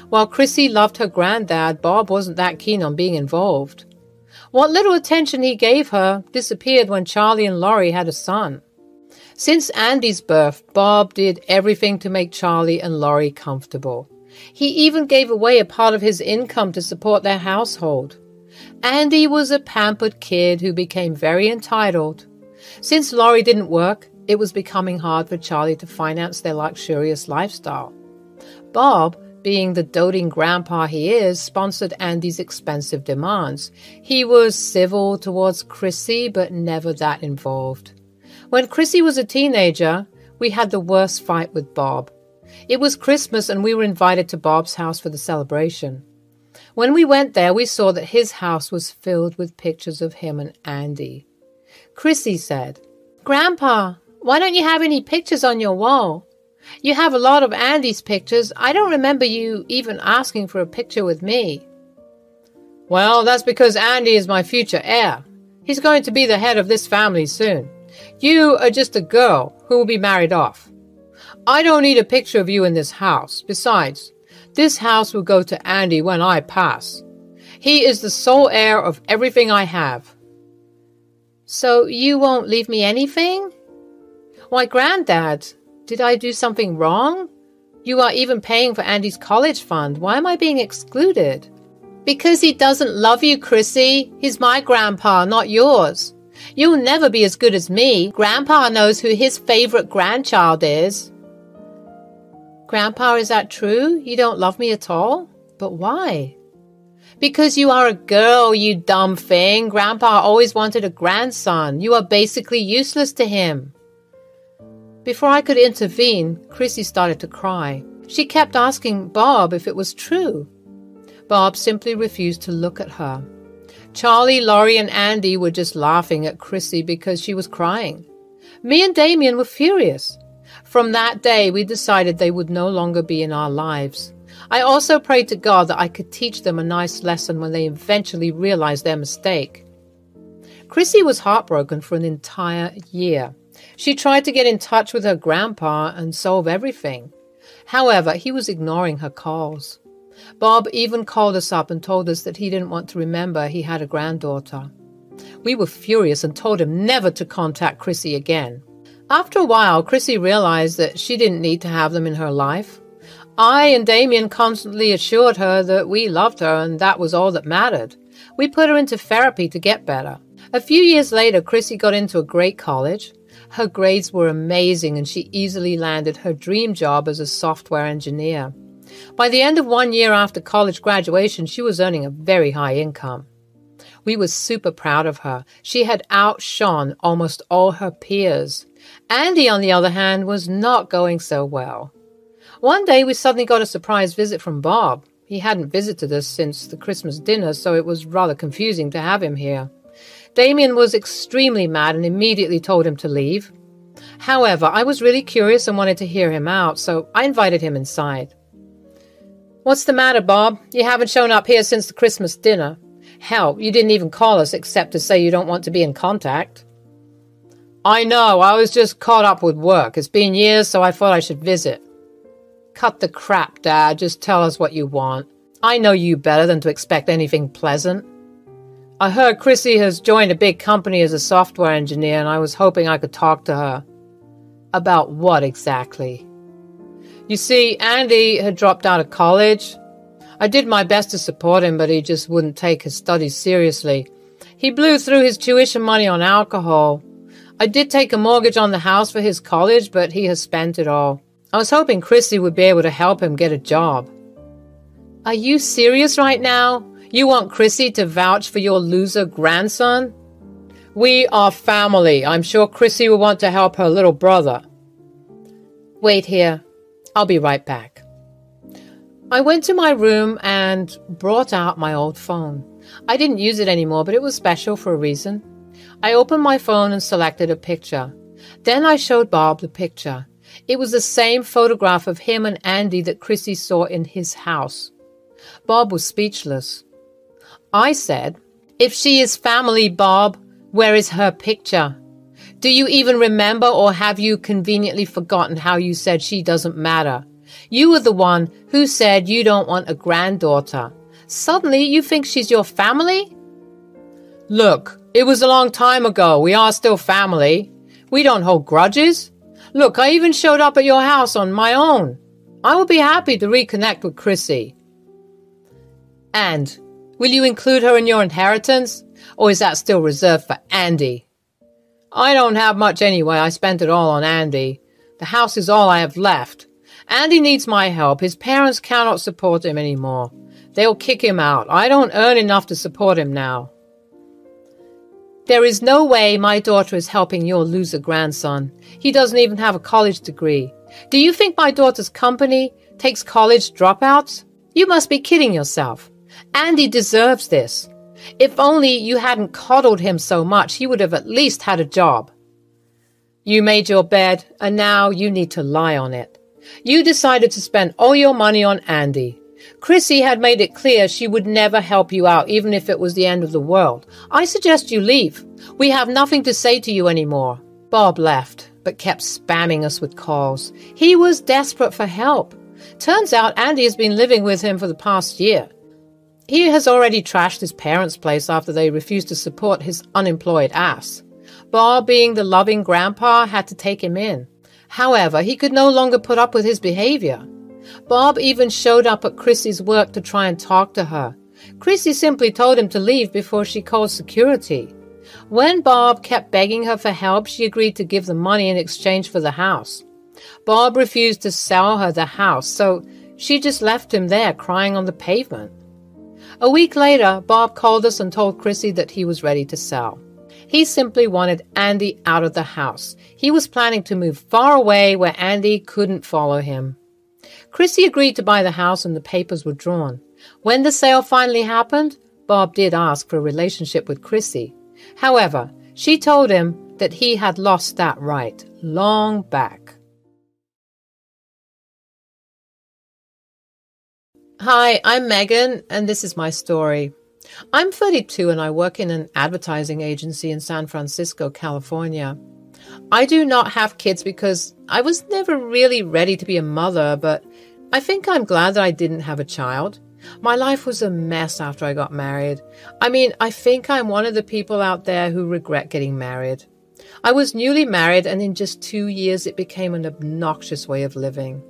While Chrissy loved her granddad, Bob wasn't that keen on being involved. What little attention he gave her disappeared when Charlie and Laurie had a son. Since Andy's birth, Bob did everything to make Charlie and Laurie comfortable. He even gave away a part of his income to support their household. Andy was a pampered kid who became very entitled. Since Laurie didn't work, it was becoming hard for Charlie to finance their luxurious lifestyle. Bob, being the doting grandpa he is, sponsored Andy's expensive demands. He was civil towards Chrissy, but never that involved. When Chrissy was a teenager, we had the worst fight with Bob. It was Christmas and we were invited to Bob's house for the celebration. When we went there, we saw that his house was filled with pictures of him and Andy. Chrissy said, "Grandpa, why don't you have any pictures on your wall? You have a lot of Andy's pictures. I don't remember you even asking for a picture with me." "Well, that's because Andy is my future heir. He's going to be the head of this family soon. You are just a girl who will be married off. I don't need a picture of you in this house. Besides, this house will go to Andy when I pass. He is the sole heir of everything I have." "So you won't leave me anything?" "Why, Granddad, did I do something wrong? You are even paying for Andy's college fund. Why am I being excluded?" "Because he doesn't love you, Chrissy. He's my grandpa, not yours. You'll never be as good as me. Grandpa knows who his favorite grandchild is." "Grandpa, is that true? You don't love me at all? But why?" "Because you are a girl, you dumb thing. Grandpa always wanted a grandson. You are basically useless to him." Before I could intervene, Chrissy started to cry. She kept asking Bob if it was true. Bob simply refused to look at her. Charlie, Laurie, and Andy were just laughing at Chrissy because she was crying. Me and Damien were furious. From that day, we decided they would no longer be in our lives. I also prayed to God that I could teach them a nice lesson when they eventually realized their mistake. Chrissy was heartbroken for an entire year. She tried to get in touch with her grandpa and solve everything. However, he was ignoring her calls. Bob even called us up and told us that he didn't want to remember he had a granddaughter. We were furious and told him never to contact Chrissy again. After a while, Chrissy realized that she didn't need to have them in her life. I and Damien constantly assured her that we loved her and that was all that mattered. We put her into therapy to get better. A few years later, Chrissy got into a great college. Her grades were amazing and she easily landed her dream job as a software engineer. By the end of 1 year after college graduation, she was earning a very high income. We were super proud of her. She had outshone almost all her peers. Andy, on the other hand, was not going so well. One day we suddenly got a surprise visit from Bob. He hadn't visited us since the Christmas dinner, so it was rather confusing to have him here. Damien was extremely mad and immediately told him to leave. However, I was really curious and wanted to hear him out, so I invited him inside. "What's the matter, Bob? You haven't shown up here since the Christmas dinner. Hell, you didn't even call us except to say you don't want to be in contact." "I know, I was just caught up with work. It's been years, so I thought I should visit." "Cut the crap, Dad. Just tell us what you want. I know you better than to expect anything pleasant." "I heard Chrissy has joined a big company as a software engineer, and I was hoping I could talk to her." "About what exactly?" "You see, Andy had dropped out of college. I did my best to support him, but he just wouldn't take his studies seriously. He blew through his tuition money on alcohol. I did take a mortgage on the house for his college, but he has spent it all. I was hoping Chrissy would be able to help him get a job." "Are you serious right now? You want Chrissy to vouch for your loser grandson?" "We are family. I'm sure Chrissy will want to help her little brother." "Wait here. I'll be right back." I went to my room and brought out my old phone. I didn't use it anymore, but it was special for a reason. I opened my phone and selected a picture. Then I showed Bob the picture. It was the same photograph of him and Andy that Chrissy saw in his house. Bob was speechless. I said, "If she is family, Bob, where is her picture? Do you even remember, or have you conveniently forgotten how you said she doesn't matter? You were the one who said you don't want a granddaughter. Suddenly you think she's your family?" "Look, it was a long time ago. We are still family. We don't hold grudges. Look, I even showed up at your house on my own. I will be happy to reconnect with Chrissy." "And will you include her in your inheritance, or is that still reserved for Andy?" "I don't have much anyway. I spent it all on Andy. The house is all I have left. Andy needs my help. His parents cannot support him anymore. They'll kick him out. I don't earn enough to support him now." "There is no way my daughter is helping your loser grandson. He doesn't even have a college degree. Do you think my daughter's company takes college dropouts? You must be kidding yourself. Andy deserves this. If only you hadn't coddled him so much, he would have at least had a job." "You made your bed, and now you need to lie on it. You decided to spend all your money on Andy. Chrissy had made it clear she would never help you out, even if it was the end of the world. I suggest you leave. We have nothing to say to you anymore." Bob left, but kept spamming us with calls. He was desperate for help. Turns out Andy has been living with him for the past year. He has already trashed his parents' place after they refused to support his unemployed ass. Bob, being the loving grandpa, had to take him in. However, he could no longer put up with his behavior. Bob even showed up at Chrissy's work to try and talk to her. Chrissy simply told him to leave before she called security. When Bob kept begging her for help, she agreed to give the money in exchange for the house. Bob refused to sell her the house, so she just left him there crying on the pavement. A week later, Bob called us and told Chrissy that he was ready to sell. He simply wanted Andy out of the house. He was planning to move far away where Andy couldn't follow him. Chrissy agreed to buy the house and the papers were drawn. When the sale finally happened, Bob did ask for a relationship with Chrissy. However, she told him that he had lost that right long back. Hi, I'm Megan, and this is my story. I'm 32 and I work in an advertising agency in San Francisco, California. I do not have kids because I was never really ready to be a mother, but I think I'm glad that I didn't have a child. My life was a mess after I got married. I think I'm one of the people out there who regret getting married. I was newly married, and in just 2 years it became an obnoxious way of living.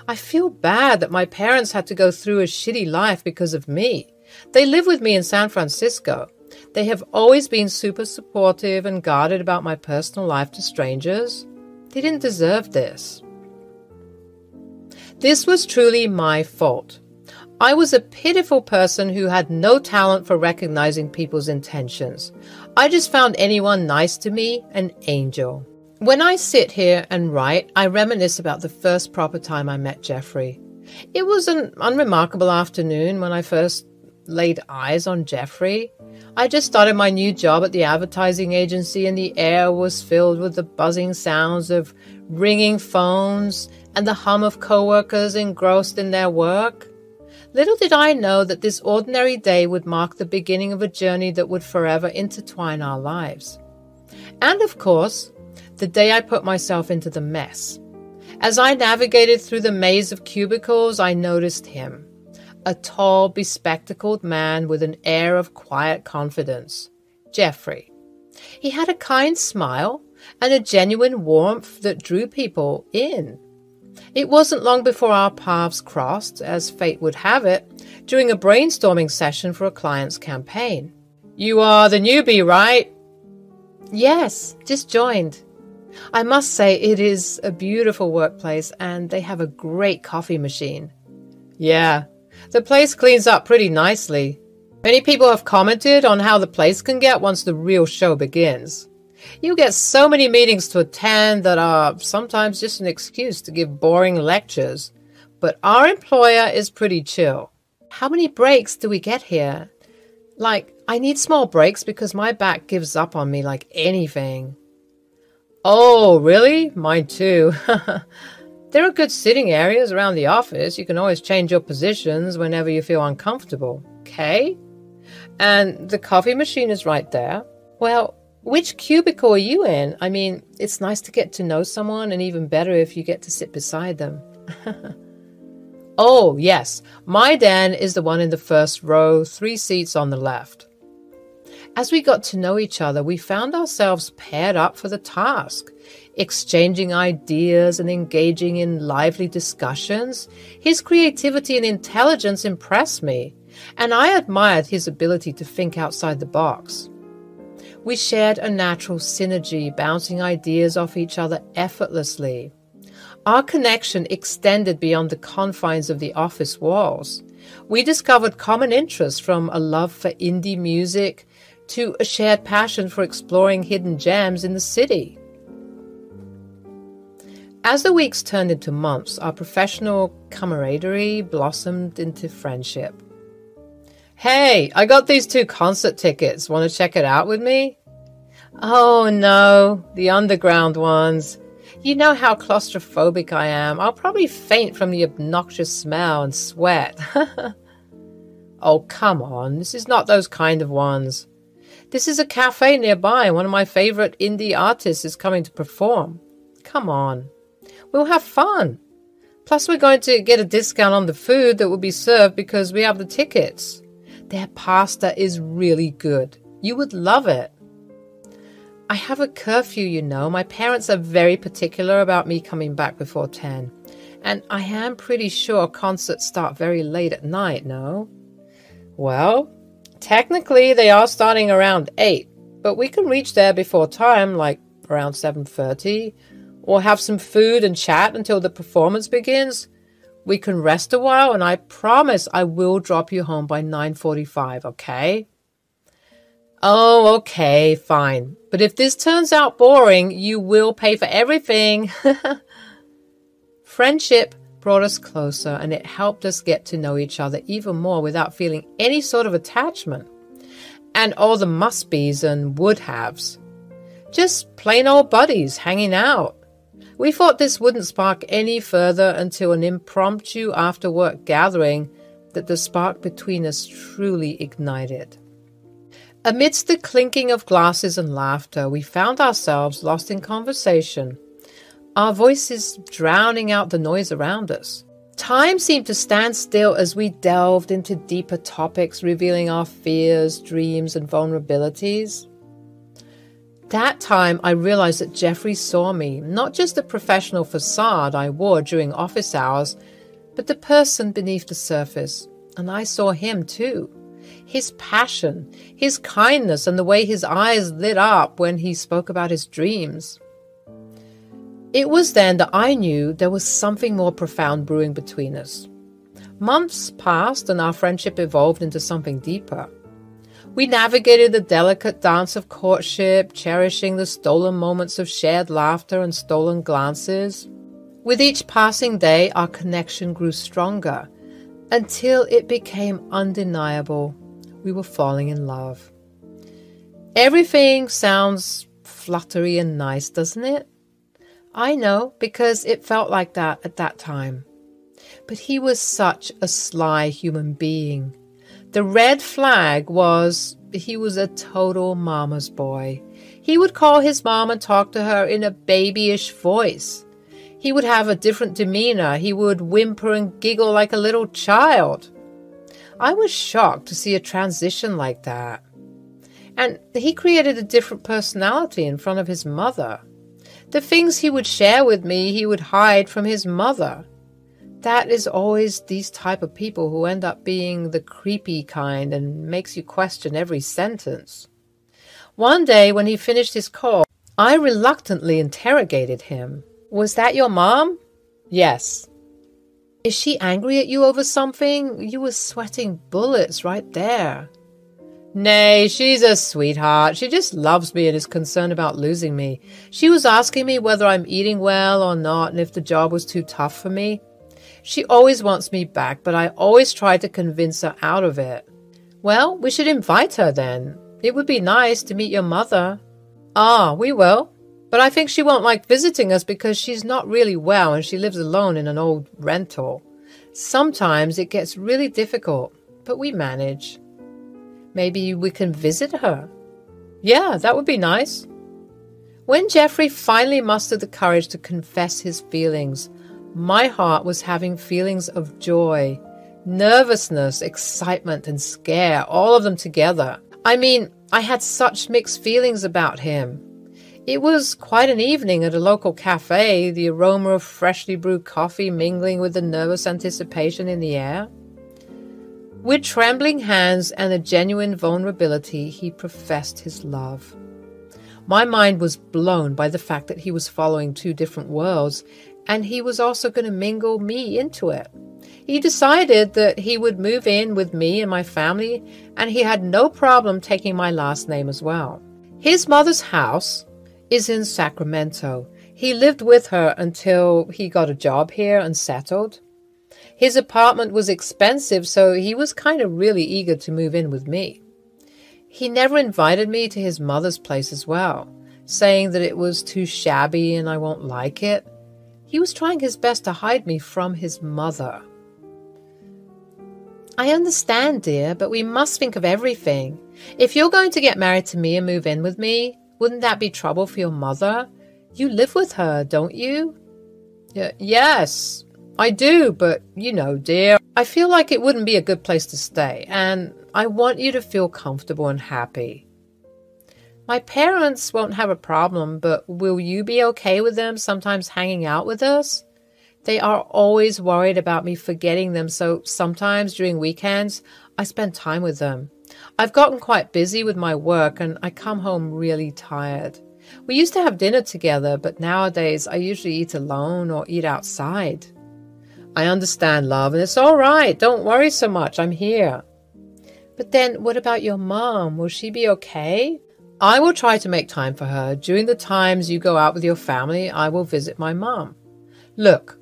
I feel bad that my parents had to go through a shitty life because of me. They live with me in San Francisco. They have always been super supportive and guarded about my personal life to strangers. They didn't deserve this. This was truly my fault. I was a pitiful person who had no talent for recognizing people's intentions. I just found anyone nice to me an angel. When I sit here and write, I reminisce about the first proper time I met Jeffrey. It was an unremarkable afternoon when I first laid eyes on Jeffrey. I just started my new job at the advertising agency, and the air was filled with the buzzing sounds of ringing phones and the hum of coworkers engrossed in their work. Little did I know that this ordinary day would mark the beginning of a journey that would forever intertwine our lives. And of course, the day I put myself into the mess. As I navigated through the maze of cubicles, I noticed him, a tall, bespectacled man with an air of quiet confidence. Jeffrey. He had a kind smile and a genuine warmth that drew people in. It wasn't long before our paths crossed, as fate would have it, during a brainstorming session for a client's campaign. "You are the newbie, right?" "Yes, just joined. I must say it is a beautiful workplace and they have a great coffee machine." "Yeah, the place cleans up pretty nicely. Many people have commented on how the place can get once the real show begins. You get so many meetings to attend that are sometimes just an excuse to give boring lectures. But our employer is pretty chill." "How many breaks do we get here? I need small breaks because my back gives up on me like anything." "Oh, really? Mine too." "There are good sitting areas around the office. You can always change your positions whenever you feel uncomfortable." "Okay. And the coffee machine is right there." "Well, which cubicle are you in? I mean, it's nice to get to know someone, and even better if you get to sit beside them." "Oh, yes. My den is the one in the first row, 3 seats on the left." As we got to know each other, we found ourselves paired up for the task, exchanging ideas and engaging in lively discussions. His creativity and intelligence impressed me, and I admired his ability to think outside the box. We shared a natural synergy, bouncing ideas off each other effortlessly. Our connection extended beyond the confines of the office walls. We discovered common interests, from a love for indie music to a shared passion for exploring hidden gems in the city. As the weeks turned into months, our professional camaraderie blossomed into friendship. "Hey, I got these 2 concert tickets. Want to check it out with me?" "Oh no, the underground ones. You know how claustrophobic I am. I'll probably faint from the obnoxious smell and sweat." "Oh, come on. This is not those kind of ones. This is a cafe nearby. One of my favorite indie artists is coming to perform. Come on. We'll have fun. Plus, we're going to get a discount on the food that will be served because we have the tickets. Their pasta is really good. You would love it." "I have a curfew, you know. My parents are very particular about me coming back before 10. And I am pretty sure concerts start very late at night, no?" "Well, technically they are starting around 8, but we can reach there before time, like around 7:30, or have some food and chat until the performance begins. We can rest a while, and I promise I will drop you home by 9:45, okay?" "Oh, okay, fine. But if this turns out boring, you will pay for everything." Friendship brought us closer, and it helped us get to know each other even more without feeling any sort of attachment. And all the must-be's and would-haves. Just plain old buddies hanging out. We thought this wouldn't spark any further until an impromptu after-work gathering that the spark between us truly ignited. Amidst the clinking of glasses and laughter, we found ourselves lost in conversation, our voices drowning out the noise around us. Time seemed to stand still as we delved into deeper topics, revealing our fears, dreams, and vulnerabilities. That time, I realized that Jeffrey saw me, not just the professional facade I wore during office hours, but the person beneath the surface. And I saw him too. His passion, his kindness, and the way his eyes lit up when he spoke about his dreams. It was then that I knew there was something more profound brewing between us. Months passed and our friendship evolved into something deeper. We navigated the delicate dance of courtship, cherishing the stolen moments of shared laughter and stolen glances. With each passing day, our connection grew stronger, until it became undeniable. We were falling in love. Everything sounds fluttery and nice, doesn't it? I know, because it felt like that at that time. But he was such a sly human being. The red flag was he was a total mama's boy. He would call his mom and talk to her in a babyish voice. He would have a different demeanor. He would whimper and giggle like a little child. I was shocked to see a transition like that. And he created a different personality in front of his mother. The things he would share with me, he would hide from his mother. That is always these type of people who end up being the creepy kind and makes you question every sentence. One day when he finished his call, I reluctantly interrogated him. Was that your mom? Yes. Is she angry at you over something? You were sweating bullets right there. Nay, she's a sweetheart. She just loves me and is concerned about losing me. She was asking me whether I'm eating well or not and if the job was too tough for me. She always wants me back, but I always try to convince her out of it. Well, we should invite her then. It would be nice to meet your mother. Ah, we will. But I think she won't like visiting us because she's not really well and she lives alone in an old rental. Sometimes it gets really difficult, but we manage. Maybe we can visit her. Yeah, that would be nice. When Jeffrey finally mustered the courage to confess his feelings, my heart was having feelings of joy, nervousness, excitement, and scare, all of them together. I mean, I had such mixed feelings about him. It was quite an evening at a local cafe, the aroma of freshly brewed coffee mingling with the nervous anticipation in the air. With trembling hands and a genuine vulnerability, he professed his love. My mind was blown by the fact that he was following two different worlds, and he was also going to mingle me into it. He decided that he would move in with me and my family, and he had no problem taking my last name as well. His mother's house is in Sacramento. He lived with her until he got a job here and settled. His apartment was expensive, so he was kind of really eager to move in with me. He never invited me to his mother's place as well, saying that it was too shabby and I won't like it. He was trying his best to hide me from his mother. I understand, dear, but we must think of everything. If you're going to get married to me and move in with me, wouldn't that be trouble for your mother? You live with her, don't you? Yes, I do, but you know, dear, I feel like it wouldn't be a good place to stay, and I want you to feel comfortable and happy. My parents won't have a problem, but will you be okay with them sometimes hanging out with us? They are always worried about me forgetting them, so sometimes during weekends, I spend time with them. I've gotten quite busy with my work and I come home really tired. We used to have dinner together, but nowadays I usually eat alone or eat outside. I understand, love, and it's all right. Don't worry so much. I'm here. But then what about your mom? Will she be okay? I will try to make time for her. During the times you go out with your family, I will visit my mom. Look,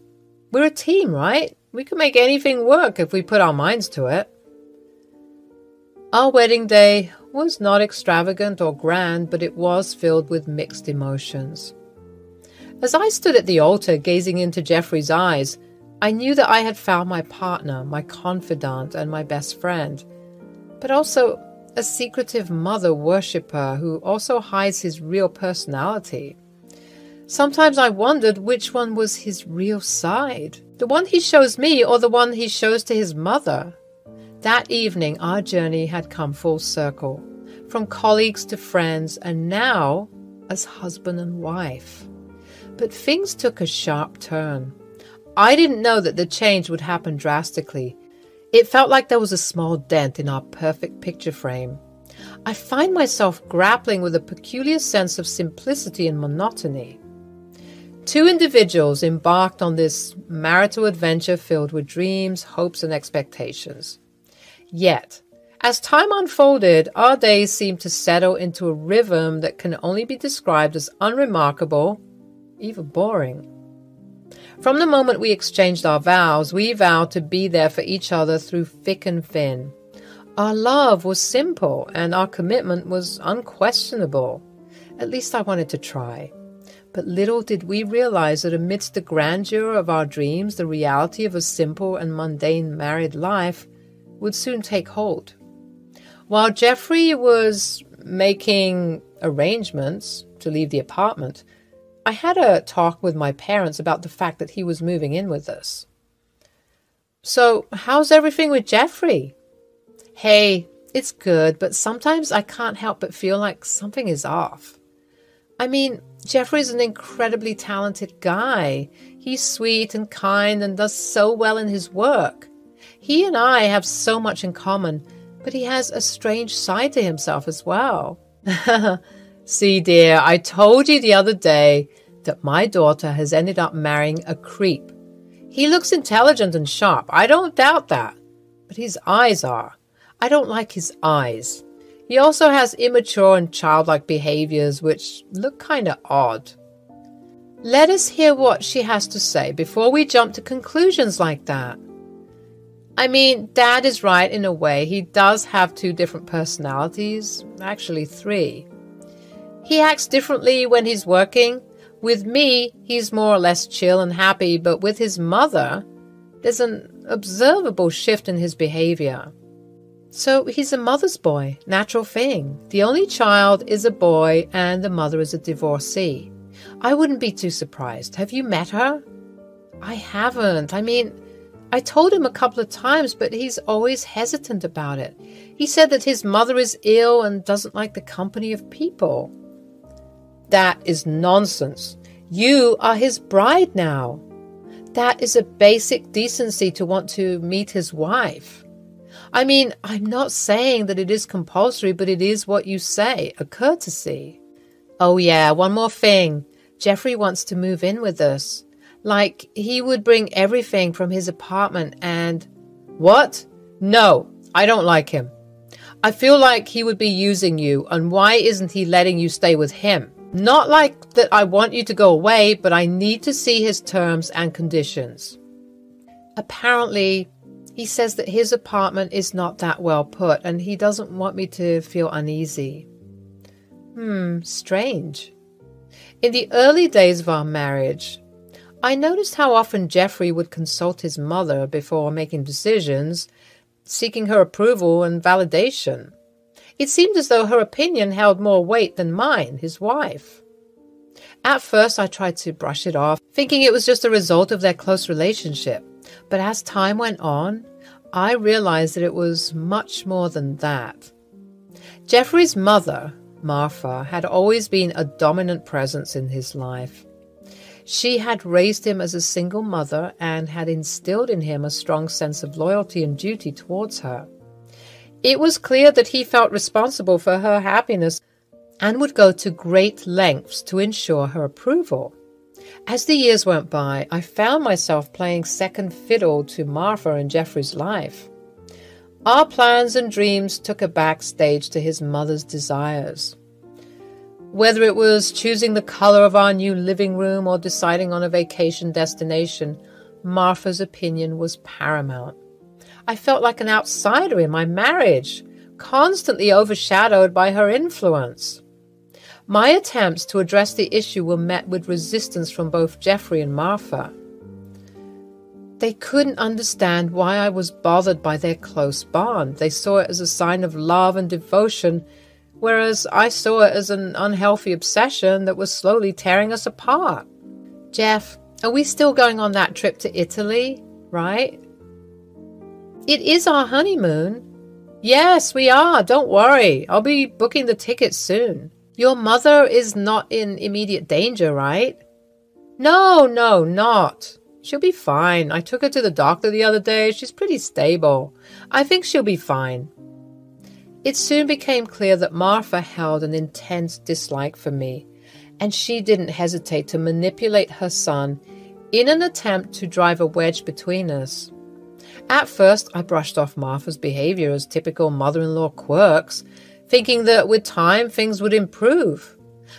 we're a team, right? We can make anything work if we put our minds to it. Our wedding day was not extravagant or grand, but it was filled with mixed emotions. As I stood at the altar gazing into Jeffrey's eyes, I knew that I had found my partner, my confidant, and my best friend, but also a secretive mother worshipper who also hides his real personality. Sometimes I wondered which one was his real side, the one he shows me or the one he shows to his mother. That evening, our journey had come full circle, from colleagues to friends, and now as husband and wife. But things took a sharp turn. I didn't know that the change would happen drastically. It felt like there was a small dent in our perfect picture frame. I find myself grappling with a peculiar sense of simplicity and monotony. Two individuals embarked on this marital adventure filled with dreams, hopes, and expectations. Yet, as time unfolded, our days seemed to settle into a rhythm that can only be described as unremarkable, even boring. From the moment we exchanged our vows, we vowed to be there for each other through thick and thin. Our love was simple, and our commitment was unquestionable. At least I wanted to try. But little did we realize that amidst the grandeur of our dreams, the reality of a simple and mundane married life would soon take hold. While Jeffrey was making arrangements to leave the apartment, I had a talk with my parents about the fact that he was moving in with us. "So, how's everything with Jeffrey?" "Hey, it's good, but sometimes I can't help but feel like something is off. I mean, Jeffrey's an incredibly talented guy. He's sweet and kind and does so well in his work. He and I have so much in common, but he has a strange side to himself as well." "See, dear, I told you the other day that my daughter has ended up marrying a creep. He looks intelligent and sharp, I don't doubt that, but his eyes are. I don't like his eyes. He also has immature and childlike behaviors which look kinda odd." Let us hear what she has to say before we jump to conclusions like that. I mean, Dad is right in a way. He does have two different personalities, actually three. He acts differently when he's working. With me, he's more or less chill and happy, but with his mother, there's an observable shift in his behavior. So he's a mother's boy, natural thing. The only child is a boy and the mother is a divorcee. I wouldn't be too surprised. Have you met her? I haven't. I mean, I told him a couple of times, but he's always hesitant about it. He said that his mother is ill and doesn't like the company of people. That is nonsense. You are his bride now. That is a basic decency to want to meet his wife. I mean, I'm not saying that it is compulsory, but it is what you say, a courtesy. Oh yeah, one more thing. Jeffrey wants to move in with us. Like, he would bring everything from his apartment and... What? No, I don't like him. I feel like he would be using you, and why isn't he letting you stay with him? Not like that I want you to go away, but I need to see his terms and conditions. Apparently, he says that his apartment is not that well put, and he doesn't want me to feel uneasy. Strange. In the early days of our marriage, I noticed how often Jeffrey would consult his mother before making decisions, seeking her approval and validation. It seemed as though her opinion held more weight than mine, his wife. At first, I tried to brush it off, thinking it was just a result of their close relationship. But as time went on, I realized that it was much more than that. Jeffrey's mother, Martha, had always been a dominant presence in his life. She had raised him as a single mother and had instilled in him a strong sense of loyalty and duty towards her. It was clear that he felt responsible for her happiness and would go to great lengths to ensure her approval. As the years went by, I found myself playing second fiddle to Martha in Jeffrey's life. Our plans and dreams took a backstage to his mother's desires. Whether it was choosing the color of our new living room or deciding on a vacation destination, Martha's opinion was paramount. I felt like an outsider in my marriage, constantly overshadowed by her influence. My attempts to address the issue were met with resistance from both Jeffrey and Martha. They couldn't understand why I was bothered by their close bond. They saw it as a sign of love and devotion, whereas I saw it as an unhealthy obsession that was slowly tearing us apart. Jeff, are we still going on that trip to Italy, right? It is our honeymoon. Yes, we are. Don't worry. I'll be booking the tickets soon. Your mother is not in immediate danger, right? No, not. She'll be fine. I took her to the doctor the other day. She's pretty stable. I think she'll be fine. It soon became clear that Martha held an intense dislike for me, and she didn't hesitate to manipulate her son in an attempt to drive a wedge between us. At first, I brushed off Martha's behavior as typical mother-in-law quirks, thinking that with time things would improve.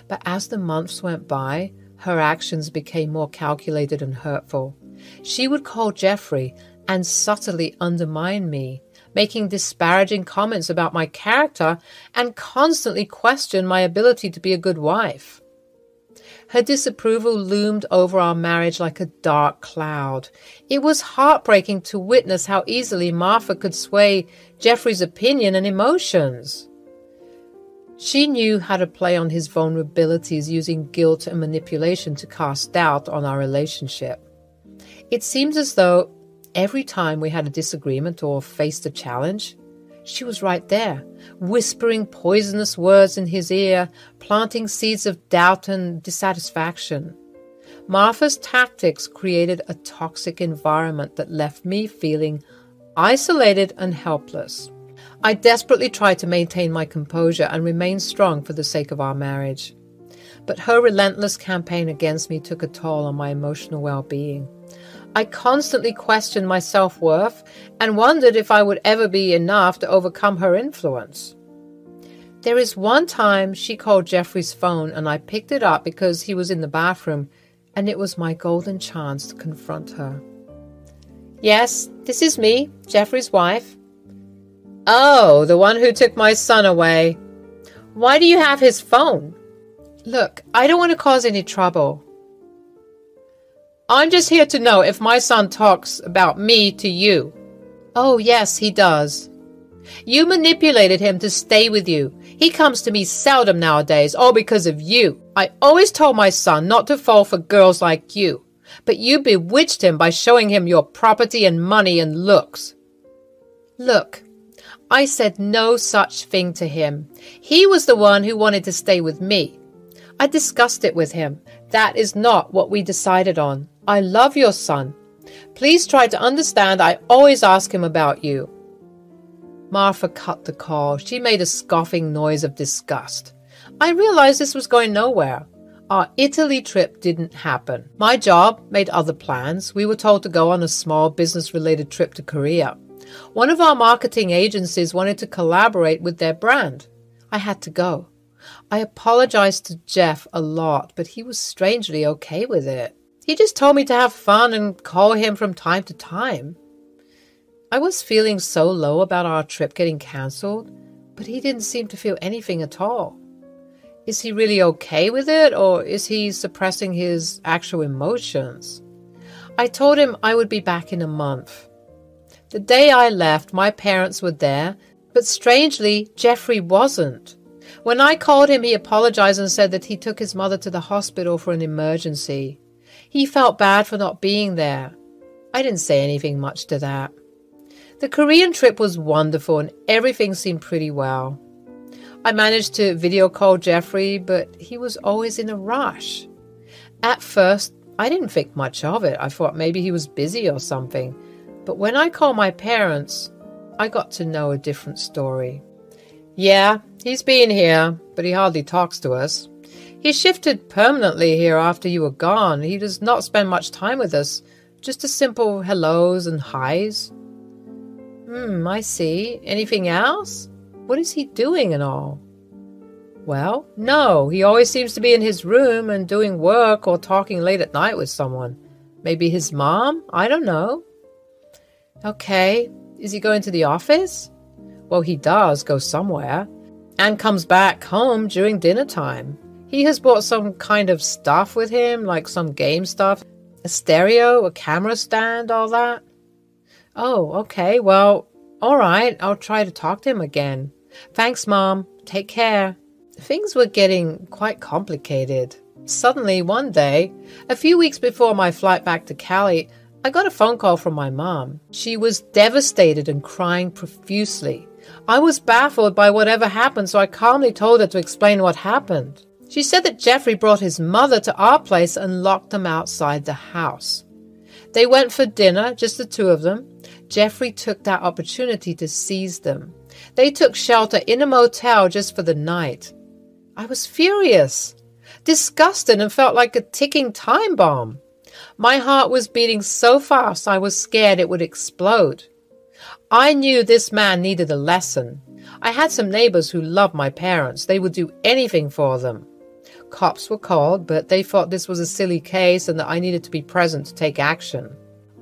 But as the months went by, her actions became more calculated and hurtful. She would call Jeffrey and subtly undermine me, making disparaging comments about my character and constantly question my ability to be a good wife. Her disapproval loomed over our marriage like a dark cloud. It was heartbreaking to witness how easily Martha could sway Jeffrey's opinion and emotions. She knew how to play on his vulnerabilities using guilt and manipulation to cast doubt on our relationship. It seemed as though every time we had a disagreement or faced a challenge, she was right there, whispering poisonous words in his ear, planting seeds of doubt and dissatisfaction. Martha's tactics created a toxic environment that left me feeling isolated and helpless. I desperately tried to maintain my composure and remain strong for the sake of our marriage. But her relentless campaign against me took a toll on my emotional well-being. I constantly questioned my self-worth and wondered if I would ever be enough to overcome her influence. There is one time she called Jeffrey's phone and I picked it up because he was in the bathroom, and it was my golden chance to confront her. "Yes, this is me, Jeffrey's wife." "Oh, the one who took my son away. Why do you have his phone?" "Look, I don't want to cause any trouble. I'm just here to know if my son talks about me to you." "Oh, yes, he does." "You manipulated him to stay with you. He comes to me seldom nowadays, all because of you. I always told my son not to fall for girls like you, but you bewitched him by showing him your property and money and looks." "Look, I said no such thing to him. He was the one who wanted to stay with me. I discussed it with him. That is not what we decided on. I love your son. Please try to understand I always ask him about you." Martha cut the call. She made a scoffing noise of disgust. I realized this was going nowhere. Our Italy trip didn't happen. My job made other plans. We were told to go on a small business-related trip to Korea. One of our marketing agencies wanted to collaborate with their brand. I had to go. I apologized to Jeff a lot, but he was strangely okay with it. He just told me to have fun and call him from time to time. I was feeling so low about our trip getting cancelled, but he didn't seem to feel anything at all. Is he really okay with it, or is he suppressing his actual emotions? I told him I would be back in a month. The day I left, my parents were there, but strangely, Jeffrey wasn't. When I called him, he apologized and said that he took his mother to the hospital for an emergency. He felt bad for not being there. I didn't say anything much to that. The Korean trip was wonderful and everything seemed pretty well. I managed to video call Jeffrey, but he was always in a rush. At first, I didn't think much of it. I thought maybe he was busy or something. But when I called my parents, I got to know a different story. "Yeah, he's been here, but he hardly talks to us. He shifted permanently here after you were gone. He does not spend much time with us, just a simple hellos and highs." I see. Anything else? What is he doing and all?" "Well, no, he always seems to be in his room and doing work or talking late at night with someone. Maybe his mom? I don't know." "Okay. Is he going to the office?" "Well, he does go somewhere and comes back home during dinner time. He has brought some kind of stuff with him, like some game stuff, a stereo, a camera stand, all that." "Oh, okay. Well, all right. I'll try to talk to him again. Thanks, Mom. Take care." Things were getting quite complicated. Suddenly, one day, a few weeks before my flight back to Cali, I got a phone call from my mom. She was devastated and crying profusely. I was baffled by whatever happened, so I calmly told her to explain what happened. She said that Jeffrey brought his mother to our place and locked them outside the house. They went for dinner, just the two of them. Jeffrey took that opportunity to seize them. They took shelter in a motel just for the night. I was furious. disgusted and felt like a ticking time bomb. My heart was beating so fast I was scared it would explode. I knew this man needed a lesson. I had some neighbors who loved my parents. They would do anything for them. Cops were called, but they thought this was a silly case and that I needed to be present to take action.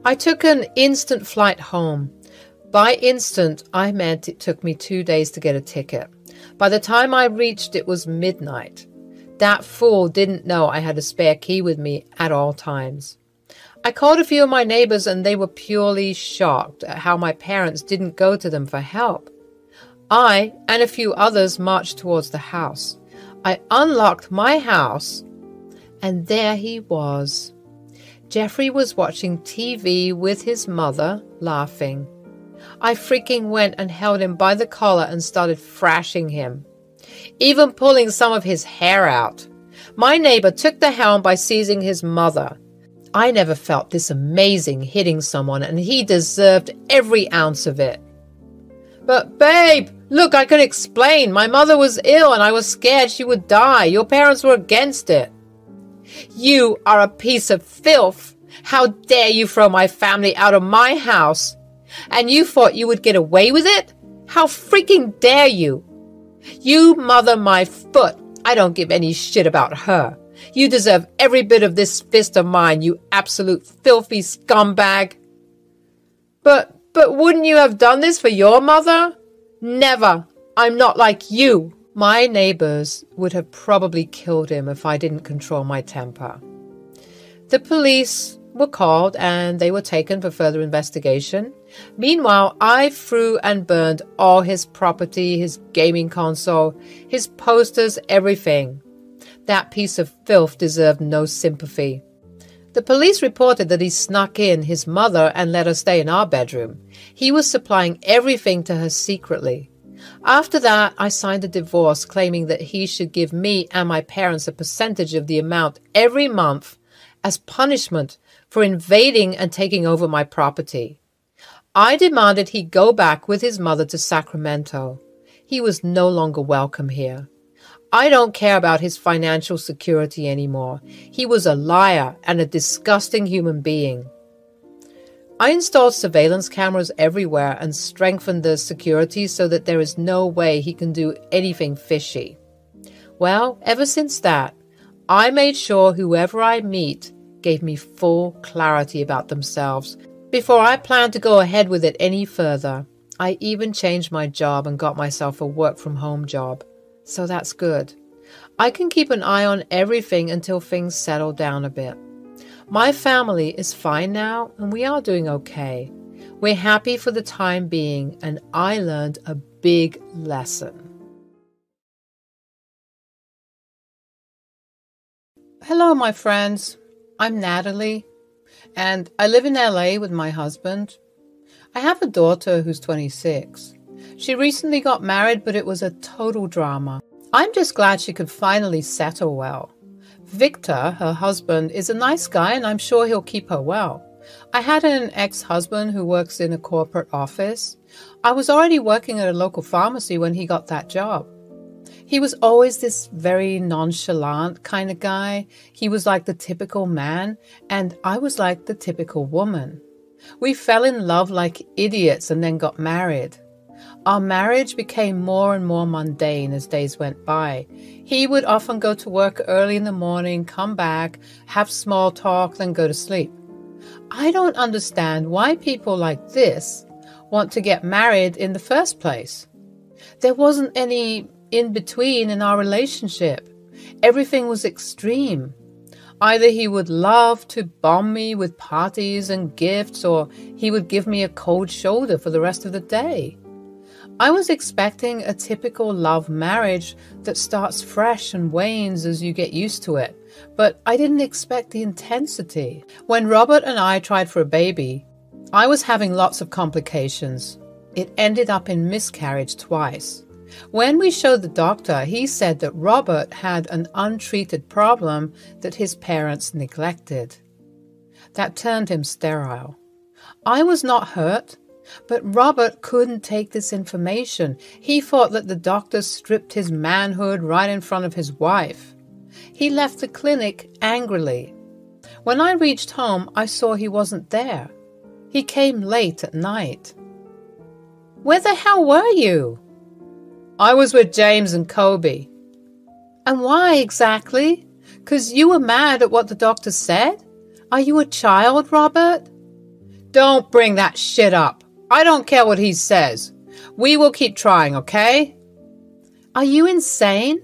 I took an instant flight home. By instant, I meant it took me 2 days to get a ticket. By the time I reached, it was midnight. That fool didn't know I had a spare key with me at all times. I called a few of my neighbors and they were purely shocked at how my parents didn't go to them for help. I and a few others marched towards the house. I unlocked my house and there he was. Jeffrey was watching TV with his mother, laughing. I freaking went and held him by the collar and started thrashing him, even pulling some of his hair out. My neighbor took the helm by seizing his mother. I never felt this amazing hitting someone, and he deserved every ounce of it. But babe, look, I can explain. My mother was ill and I was scared she would die. Your parents were against it. You are a piece of filth. How dare you throw my family out of my house? And you thought you would get away with it? How freaking dare you? You mother my foot. I don't give any shit about her. You deserve every bit of this fist of mine, you absolute filthy scumbag. But wouldn't you have done this for your mother? Never. I'm not like you. My neighbors would have probably killed him if I didn't control my temper. The police were called and they were taken for further investigation. Meanwhile, I threw and burned all his property, his gaming console, his posters, everything. That piece of filth deserved no sympathy. The police reported that he snuck in his mother and let her stay in our bedroom. He was supplying everything to her secretly. After that, I signed a divorce claiming that he should give me and my parents a percentage of the amount every month as punishment for invading and taking over my property. I demanded he go back with his mother to Sacramento. He was no longer welcome here. I don't care about his financial security anymore. He was a liar and a disgusting human being. I installed surveillance cameras everywhere and strengthened the security so that there is no way he can do anything fishy. Well, ever since that, I made sure whoever I meet gave me full clarity about themselves before I planned to go ahead with it any further. I even changed my job and got myself a work-from-home job. So that's good. I can keep an eye on everything until things settle down a bit. My family is fine now, and we are doing okay. We're happy for the time being, and I learned a big lesson. Hello, my friends. I'm Natalie, and I live in LA with my husband. I have a daughter who's 26. She recently got married, but it was a total drama. I'm just glad she could finally settle well. Victor, her husband, is a nice guy, and I'm sure he'll keep her well. I had an ex-husband who works in a corporate office. I was already working at a local pharmacy when he got that job. He was always this very nonchalant kind of guy. He was like the typical man, and I was like the typical woman. We fell in love like idiots and then got married. Our marriage became more and more mundane as days went by. He would often go to work early in the morning, come back, have small talk, then go to sleep. I don't understand why people like this want to get married in the first place. There wasn't any in-between in our relationship. Everything was extreme. Either he would love to bomb me with parties and gifts, or he would give me a cold shoulder for the rest of the day. I was expecting a typical love marriage that starts fresh and wanes as you get used to it, but I didn't expect the intensity. When Robert and I tried for a baby, I was having lots of complications. It ended up in miscarriage twice. When we showed the doctor, he said that Robert had an untreated problem that his parents neglected. That turned him sterile. I was not hurt. But Robert couldn't take this information. He thought that the doctor stripped his manhood right in front of his wife. He left the clinic angrily. When I reached home, I saw he wasn't there. He came late at night. Where the hell were you? I was with James and Kobe. And why exactly? 'Cause you were mad at what the doctor said? Are you a child, Robert? Don't bring that shit up. I don't care what he says. We will keep trying, okay? Are you insane?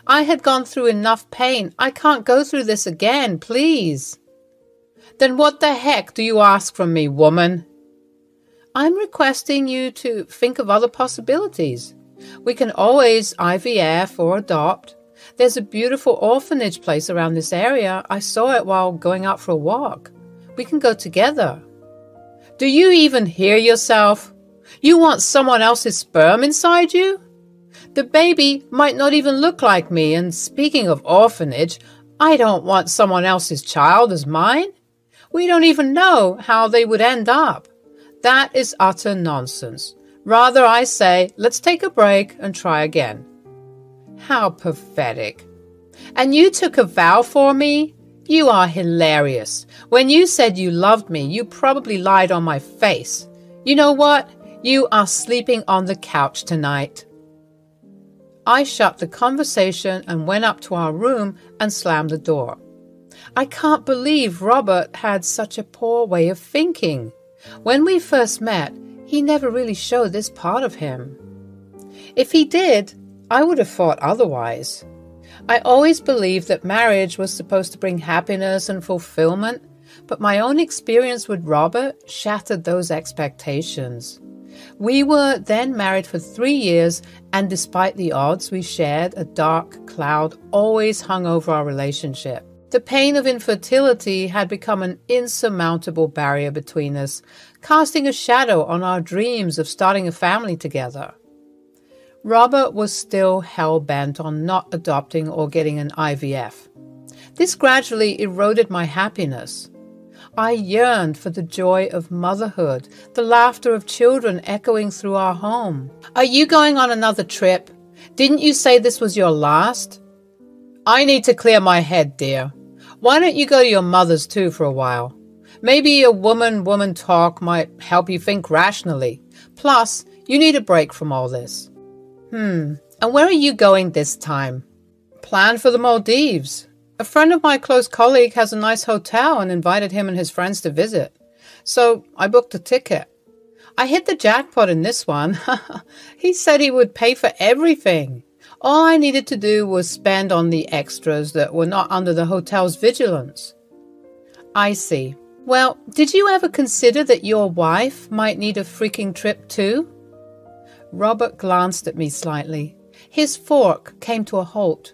I had gone through enough pain. I can't go through this again, please. Then what the heck do you ask from me, woman? I'm requesting you to think of other possibilities. We can always IVF or adopt. There's a beautiful orphanage place around this area. I saw it while going out for a walk. We can go together. Do you even hear yourself? You want someone else's sperm inside you? The baby might not even look like me, and speaking of orphanage, I don't want someone else's child as mine. We don't even know how they would end up. That is utter nonsense. Rather, I say, let's take a break and try again. How pathetic. And you took a vow for me? You are hilarious. When you said you loved me, you probably lied on my face. You know what? You are sleeping on the couch tonight. I shut the conversation and went up to our room and slammed the door. I can't believe Robert had such a poor way of thinking. When we first met, he never really showed this part of him. If he did, I would have thought otherwise. I always believed that marriage was supposed to bring happiness and fulfillment, but my own experience with Robert shattered those expectations. We were then married for 3 years, and despite the odds we shared, a dark cloud always hung over our relationship. The pain of infertility had become an insurmountable barrier between us, casting a shadow on our dreams of starting a family together. Robert was still hell-bent on not adopting or getting an IVF. This gradually eroded my happiness. I yearned for the joy of motherhood, the laughter of children echoing through our home. Are you going on another trip? Didn't you say this was your last? I need to clear my head, dear. Why don't you go to your mother's too for a while? Maybe a woman talk might help you think rationally. Plus, you need a break from all this. And where are you going this time? Plan for the Maldives. A friend of my close colleague has a nice hotel and invited him and his friends to visit. So I booked a ticket. I hit the jackpot in this one. He said he would pay for everything. All I needed to do was spend on the extras that were not under the hotel's vigilance. I see. Well, did you ever consider that your wife might need a freaking trip too? Robert glanced at me slightly. His fork came to a halt.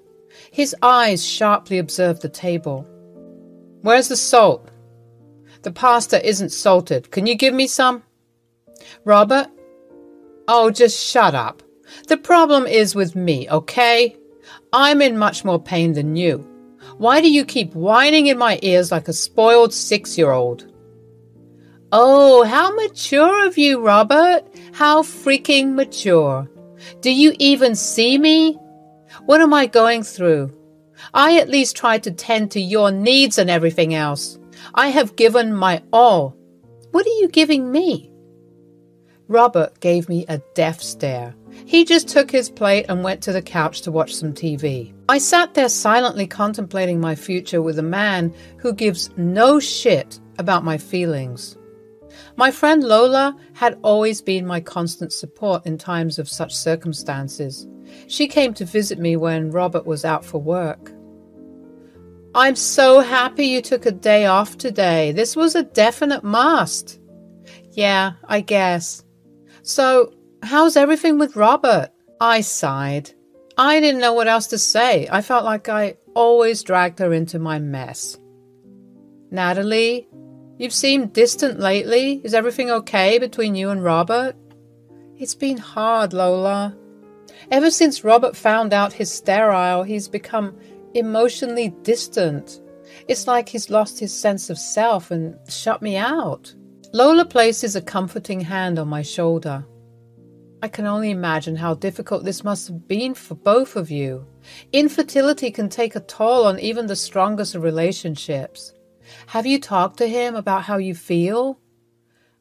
His eyes sharply observed the table. Where's the salt? The pasta isn't salted. Can you give me some? Robert? Oh, just shut up. The problem is with me, okay? I'm in much more pain than you. Why do you keep whining in my ears like a spoiled 6-year-old? Oh, how mature of you, Robert. How freaking mature. Do you even see me? What am I going through? I at least try to tend to your needs and everything else. I have given my all. What are you giving me? Robert gave me a death stare. He just took his plate and went to the couch to watch some TV. I sat there silently contemplating my future with a man who gives no shit about my feelings. My friend Lola had always been my constant support in times of such circumstances. She came to visit me when Robert was out for work. I'm so happy you took a day off today. This was a definite must. Yeah, I guess. So, how's everything with Robert? I sighed. I didn't know what else to say. I felt like I always dragged her into my mess. Natalie, you've seemed distant lately. Is everything okay between you and Robert? It's been hard, Lola. Ever since Robert found out he's sterile, he's become emotionally distant. It's like he's lost his sense of self and shut me out. Lola places a comforting hand on my shoulder. I can only imagine how difficult this must have been for both of you. Infertility can take a toll on even the strongest of relationships. Have you talked to him about how you feel?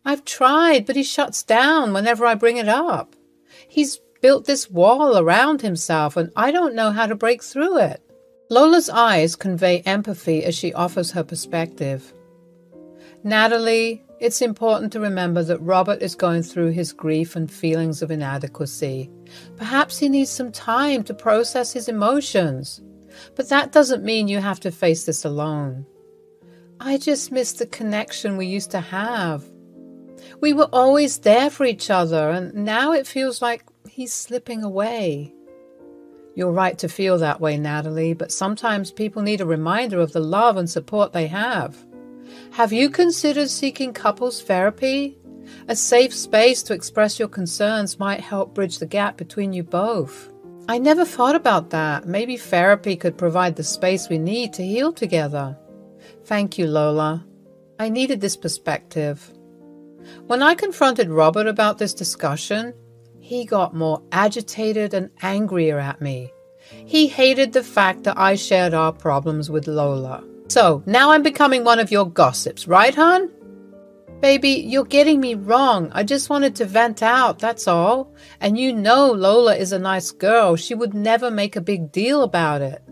I've tried, but he shuts down whenever I bring it up. He's built this wall around himself, and I don't know how to break through it. Lola's eyes convey empathy as she offers her perspective. Natalie, it's important to remember that Robert is going through his grief and feelings of inadequacy. Perhaps he needs some time to process his emotions. But that doesn't mean you have to face this alone. I just miss the connection we used to have. We were always there for each other, and now it feels like he's slipping away. You're right to feel that way, Natalie, but sometimes people need a reminder of the love and support they have. Have you considered seeking couples therapy? A safe space to express your concerns might help bridge the gap between you both. I never thought about that. Maybe therapy could provide the space we need to heal together. Thank you, Lola. I needed this perspective. When I confronted Robert about this discussion, he got more agitated and angrier at me. He hated the fact that I shared our problems with Lola. So, now I'm becoming one of your gossips, right, hon? Baby, you're getting me wrong. I just wanted to vent out, that's all. And you know Lola is a nice girl. She would never make a big deal about it.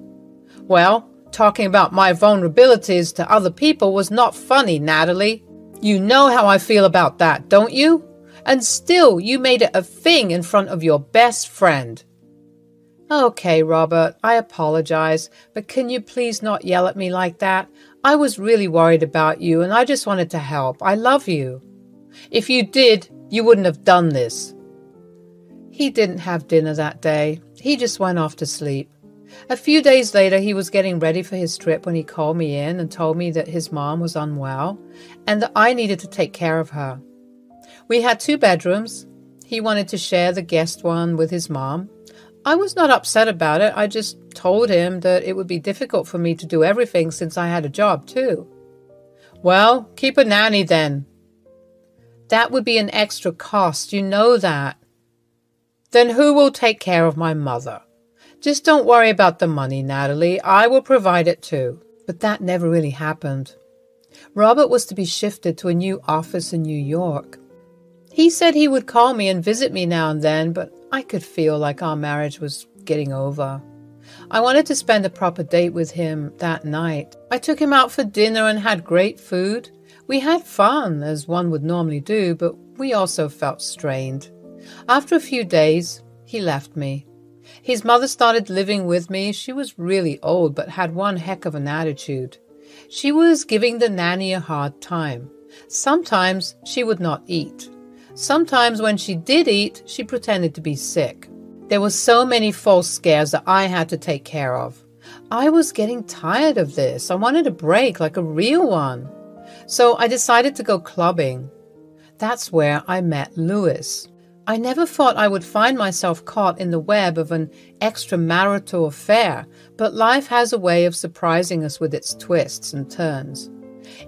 Well, talking about my vulnerabilities to other people was not funny, Natalie. You know how I feel about that, don't you? And still, you made it a thing in front of your best friend. Okay, Robert, I apologize, but can you please not yell at me like that? I was really worried about you, and I just wanted to help. I love you. If you did, you wouldn't have done this. He didn't have dinner that day. He just went off to sleep. A few days later, he was getting ready for his trip when he called me in and told me that his mom was unwell and that I needed to take care of her. We had 2 bedrooms. He wanted to share the guest one with his mom. I was not upset about it. I just told him that it would be difficult for me to do everything since I had a job too. Well, keep a nanny then. That would be an extra cost, you know that. Then who will take care of my mother? Just don't worry about the money, Natalie. I will provide it too. But that never really happened. Robert was to be shifted to a new office in New York. He said he would call me and visit me now and then, but I could feel like our marriage was getting over. I wanted to spend a proper date with him that night. I took him out for dinner and had great food. We had fun, as one would normally do, but we also felt strained. After a few days, he left me. His mother started living with me. She was really old, but had one heck of an attitude. She was giving the nanny a hard time. Sometimes she would not eat. Sometimes when she did eat, she pretended to be sick. There were so many false scares that I had to take care of. I was getting tired of this. I wanted a break, like a real one. So I decided to go clubbing. That's where I met Louis. I never thought I would find myself caught in the web of an extramarital affair, but life has a way of surprising us with its twists and turns.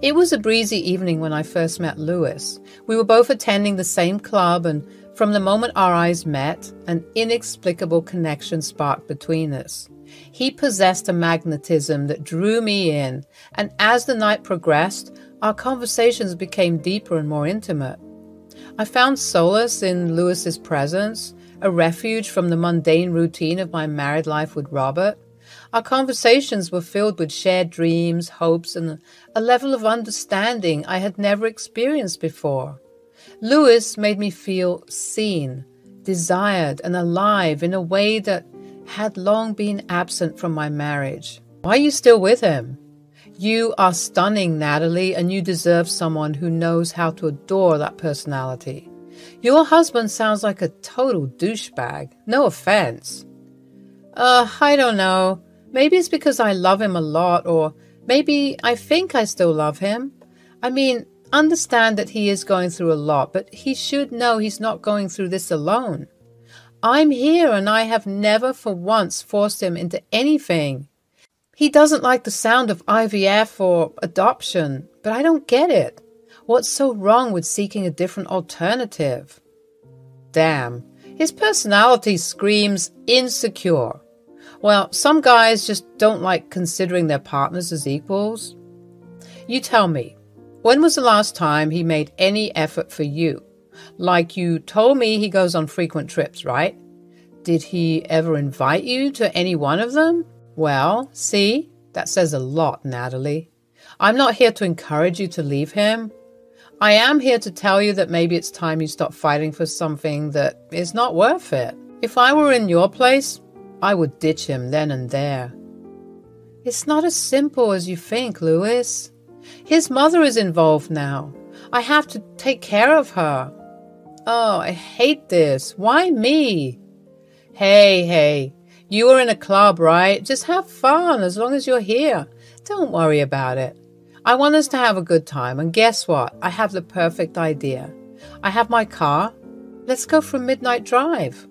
It was a breezy evening when I first met Louis. We were both attending the same club, and from the moment our eyes met, an inexplicable connection sparked between us. He possessed a magnetism that drew me in, and as the night progressed, our conversations became deeper and more intimate. I found solace in Louis's presence, a refuge from the mundane routine of my married life with Robert. Our conversations were filled with shared dreams, hopes, and a level of understanding I had never experienced before. Louis made me feel seen, desired, and alive in a way that had long been absent from my marriage. Why are you still with him? You are stunning, Natalie, and you deserve someone who knows how to adore that personality. Your husband sounds like a total douchebag. No offense. I don't know. Maybe it's because I love him a lot, or maybe I think I still love him. I mean, understand that he is going through a lot, but he should know he's not going through this alone. I'm here, and I have never for once forced him into anything. He doesn't like the sound of IVF or adoption, but I don't get it. What's so wrong with seeking a different alternative? Damn, His personality screams insecure. Well, some guys just don't like considering their partners as equals. You tell me, when was the last time he made any effort for you? Like you told me he goes on frequent trips, right? Did he ever invite you to any one of them? Well, see, that says a lot, Natalie. I'm not here to encourage you to leave him. I am here to tell you that maybe it's time you stop fighting for something that is not worth it. If I were in your place, I would ditch him then and there. It's not as simple as you think, Lewis. His mother is involved now. I have to take care of her. Oh, I hate this. Why me? Hey, you are in a club, right? Just have fun as long as you're here. Don't worry about it. I want us to have a good time, and guess what? I have the perfect idea. I have my car. Let's go for a midnight drive.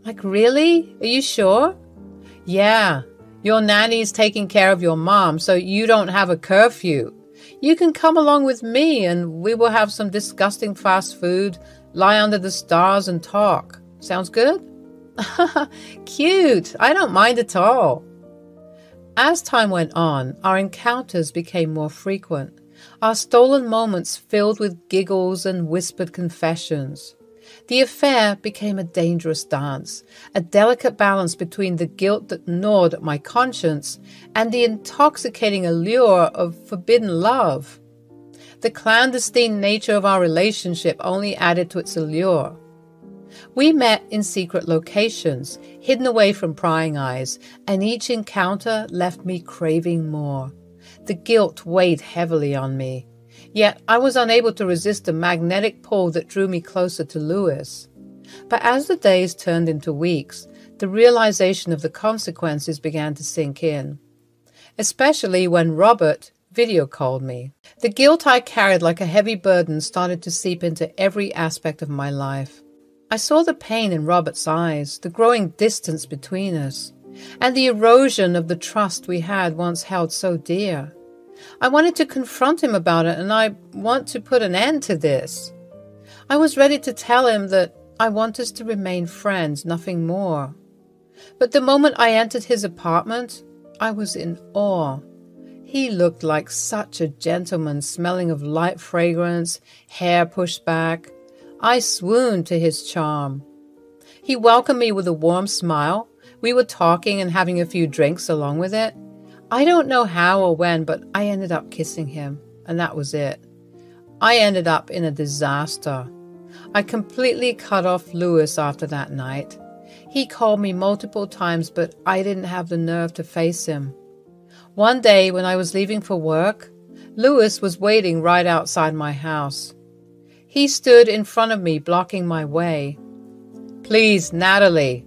Like, really? Are you sure? Yeah, your nanny's taking care of your mom, so you don't have a curfew. You can come along with me, and we will have some disgusting fast food, lie under the stars, and talk. Sounds good? Cute. I don't mind at all. As time went on, our encounters became more frequent, our stolen moments filled with giggles and whispered confessions. The affair became a dangerous dance, a delicate balance between the guilt that gnawed at my conscience and the intoxicating allure of forbidden love. The clandestine nature of our relationship only added to its allure. We met in secret locations, hidden away from prying eyes, and each encounter left me craving more. The guilt weighed heavily on me. Yet I was unable to resist the magnetic pull that drew me closer to Lewis. But as the days turned into weeks, the realization of the consequences began to sink in, especially when Robert video called me. The guilt I carried like a heavy burden started to seep into every aspect of my life. I saw the pain in Robert's eyes, the growing distance between us, and the erosion of the trust we had once held so dear. I wanted to confront him about it, and I want to put an end to this. I was ready to tell him that I want us to remain friends, nothing more. But the moment I entered his apartment, I was in awe. He looked like such a gentleman, smelling of light fragrance, hair pushed back. I swooned to his charm. He welcomed me with a warm smile. We were talking and having a few drinks along with it. I don't know how or when, but I ended up kissing him, and that was it. I ended up in a disaster. I completely cut off Lewis after that night. He called me multiple times, but I didn't have the nerve to face him. One day when I was leaving for work, Lewis was waiting right outside my house. He stood in front of me, blocking my way. Please, Natalie,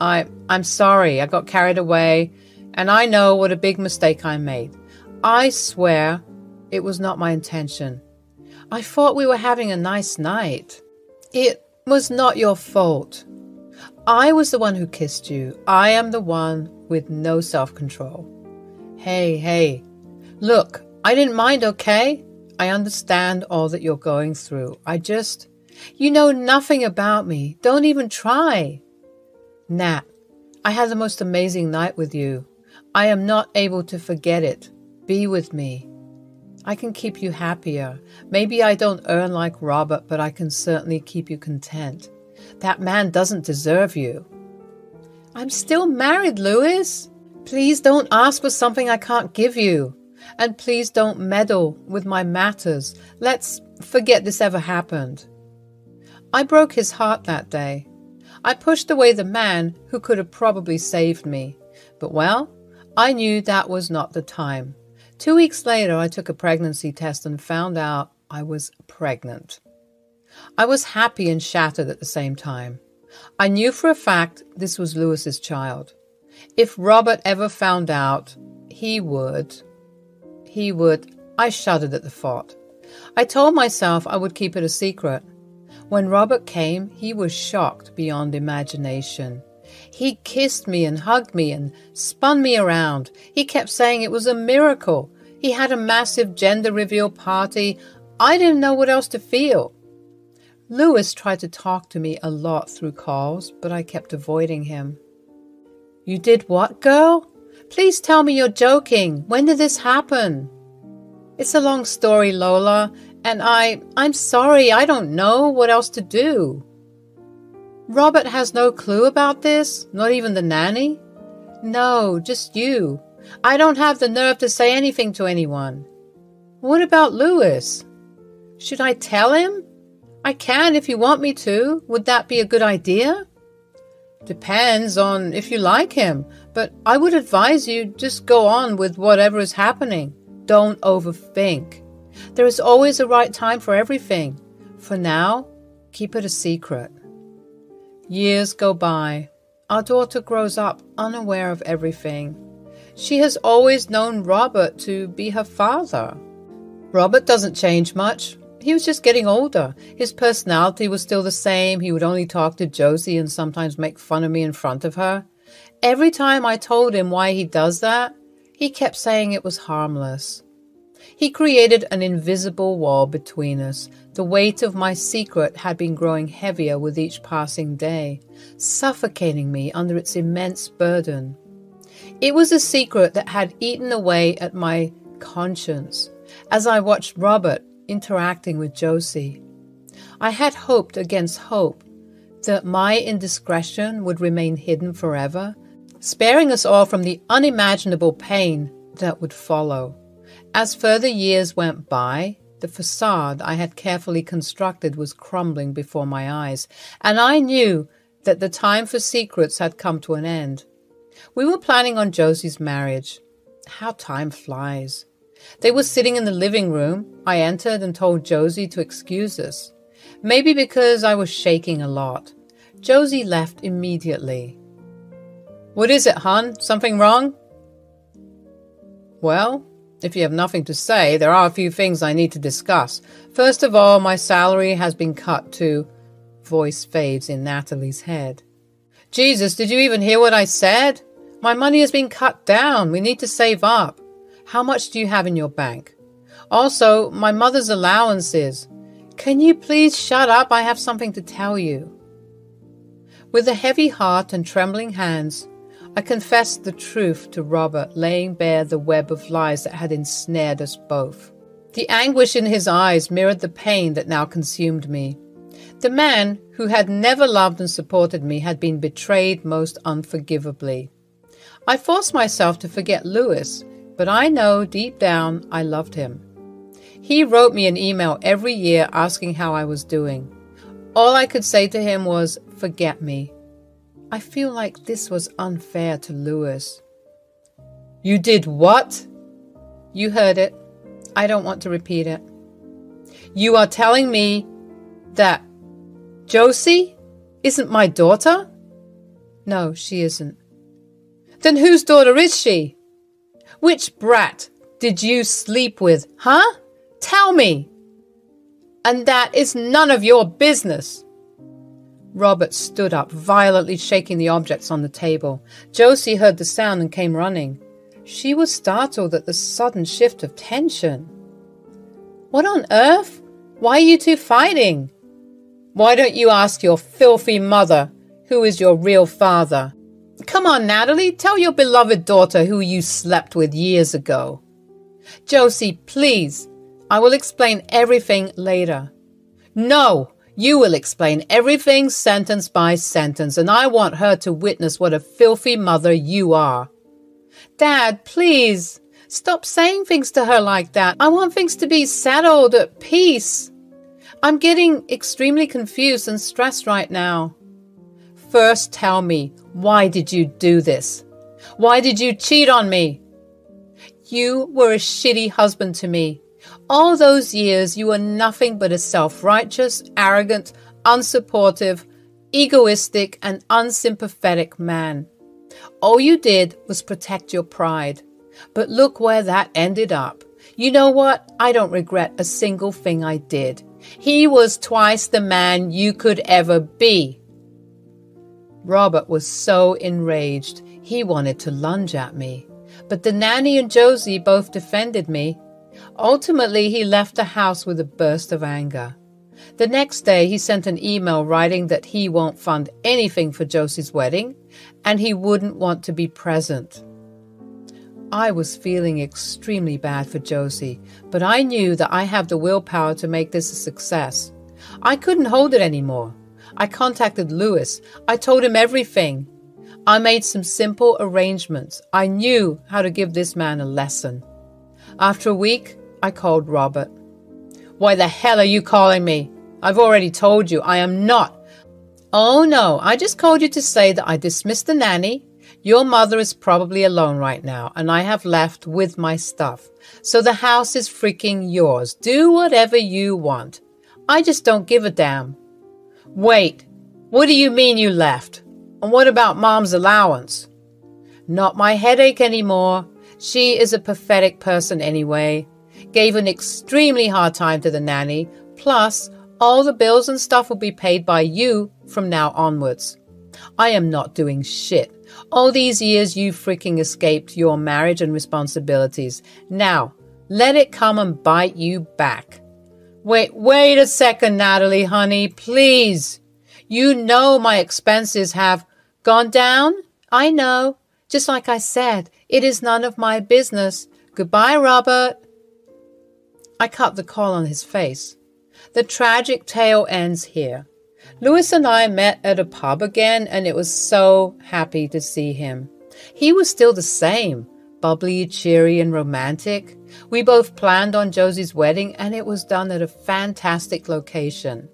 I'm sorry. I got carried away, and I know what a big mistake I made. I swear it was not my intention. I thought we were having a nice night. It was not your fault. I was the one who kissed you. I am the one with no self-control. Hey, look, I didn't mind, okay? I understand all that you're going through. You know nothing about me. Don't even try. Nat, I had the most amazing night with you. I am not able to forget it. Be with me. I can keep you happier. Maybe I don't earn like Robert, but I can certainly keep you content. That man doesn't deserve you. I'm still married, Lewis. Please don't ask for something I can't give you. And please don't meddle with my matters. Let's forget this ever happened. I broke his heart that day. I pushed away the man who could have probably saved me. But well, I knew that was not the time. 2 weeks later, I took a pregnancy test and found out I was pregnant. I was happy and shattered at the same time. I knew for a fact this was Lewis's child. If Robert ever found out, he would. I shuddered at the thought. I told myself I would keep it a secret. When Robert came, he was shocked beyond imagination. He kissed me and hugged me and spun me around. He kept saying it was a miracle. He had a massive gender reveal party. I didn't know what else to feel. Louis tried to talk to me a lot through calls, but I kept avoiding him. You did what, girl? Please tell me you're joking. When did this happen? It's a long story, Lola, and I'm sorry, I don't know what else to do. Robert has no clue about this? Not even the nanny? No, just you. I don't have the nerve to say anything to anyone. What about Louis? Should I tell him? I can if you want me to. Would that be a good idea? Depends on if you like him, but I would advise you just go on with whatever is happening. Don't overthink. There is always a right time for everything. For now, keep it a secret. Years go by. Our daughter grows up unaware of everything. She has always known Robert to be her father. Robert doesn't change much. He was just getting older. His personality was still the same. He would only talk to Josie and sometimes make fun of me in front of her. Every time I told him why he does that, he kept saying it was harmless. He created an invisible wall between us. The weight of my secret had been growing heavier with each passing day, suffocating me under its immense burden. It was a secret that had eaten away at my conscience as I watched Robert interacting with Josie. I had hoped against hope that my indiscretion would remain hidden forever, sparing us all from the unimaginable pain that would follow. As further years went by, the facade I had carefully constructed was crumbling before my eyes, and I knew that the time for secrets had come to an end. We were planning on Josie's marriage. How time flies. They were sitting in the living room. I entered and told Josie to excuse us. Maybe because I was shaking a lot. Josie left immediately. What is it, hon? Something wrong? Well, if you have nothing to say, there are a few things I need to discuss. First of all, my salary has been cut to... Voice fades in Natalie's head. Jesus, did you even hear what I said? My money has been cut down. We need to save up. How much do you have in your bank? Also, my mother's allowances. Can you please shut up? I have something to tell you. With a heavy heart and trembling hands, I confessed the truth to Robert, laying bare the web of lies that had ensnared us both. The anguish in his eyes mirrored the pain that now consumed me. The man who had never loved and supported me had been betrayed most unforgivably. I forced myself to forget Louis, but I know deep down I loved him. He wrote me an email every year asking how I was doing. All I could say to him was, forget me. I feel like this was unfair to Louis. You did what? You heard it. I don't want to repeat it. You are telling me that Josie isn't my daughter? No, she isn't. Then whose daughter is she? Which brat did you sleep with, huh? Tell me. And that is none of your business. Robert stood up, violently shaking the objects on the table. Josie heard the sound and came running. She was startled at the sudden shift of tension. What on earth? Why are you two fighting? Why don't you ask your filthy mother who is your real father? Come on, Natalie, tell your beloved daughter who you slept with years ago. Josie, please. I will explain everything later. No, you will explain everything sentence by sentence, and I want her to witness what a filthy mother you are. Dad, please, stop saying things to her like that. I want things to be settled at peace. I'm getting extremely confused and stressed right now. First, tell me, why did you do this? Why did you cheat on me? You were a shitty husband to me. All those years, you were nothing but a self-righteous, arrogant, unsupportive, egoistic, and unsympathetic man. All you did was protect your pride. But look where that ended up. You know what? I don't regret a single thing I did. He was twice the man you could ever be. Robert was so enraged, he wanted to lunge at me. But the nanny and Josie both defended me. Ultimately, he left the house with a burst of anger. The next day, he sent an email writing that he won't fund anything for Josie's wedding and he wouldn't want to be present. I was feeling extremely bad for Josie, but I knew that I have the willpower to make this a success. I couldn't hold it anymore. I contacted Louis. I told him everything. I made some simple arrangements. I knew how to give this man a lesson. After a week, I called Robert. "Why the hell are you calling me? I've already told you I am not." "Oh no, I just called you to say that I dismissed the nanny. Your mother is probably alone right now, and I have left with my stuff. So the house is freaking yours. Do whatever you want. I just don't give a damn." "Wait, what do you mean you left? And what about Mom's allowance?" "Not my headache anymore. She is a pathetic person anyway. Gave an extremely hard time to the nanny. Plus, all the bills and stuff will be paid by you from now onwards. I am not doing shit. All these years you freaking escaped your marriage and responsibilities. Now, let it come and bite you back." Wait a second, Natalie, honey, please. You know my expenses have gone down? I know. Just like I said, it is none of my business. Goodbye, Robert. I cut the call on his face. The tragic tale ends here. Louis and I met at a pub again, and it was so happy to see him. He was still the same, bubbly, cheery, and romantic. We both planned on Josie's wedding, and it was done at a fantastic location.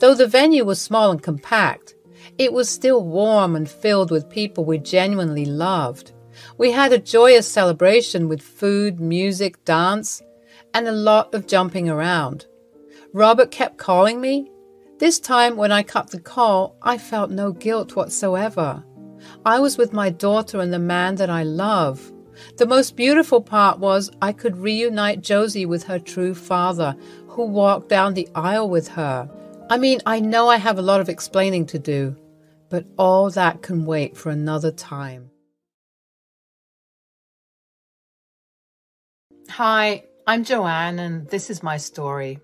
Though the venue was small and compact, it was still warm and filled with people we genuinely loved. We had a joyous celebration with food, music, dance, and a lot of jumping around. Robert kept calling me. This time, when I cut the call, I felt no guilt whatsoever. I was with my daughter and the man that I love. The most beautiful part was I could reunite Josie with her true father, who walked down the aisle with her. I mean, I know I have a lot of explaining to do, but all that can wait for another time. Hi, I'm Joanne, and this is my story.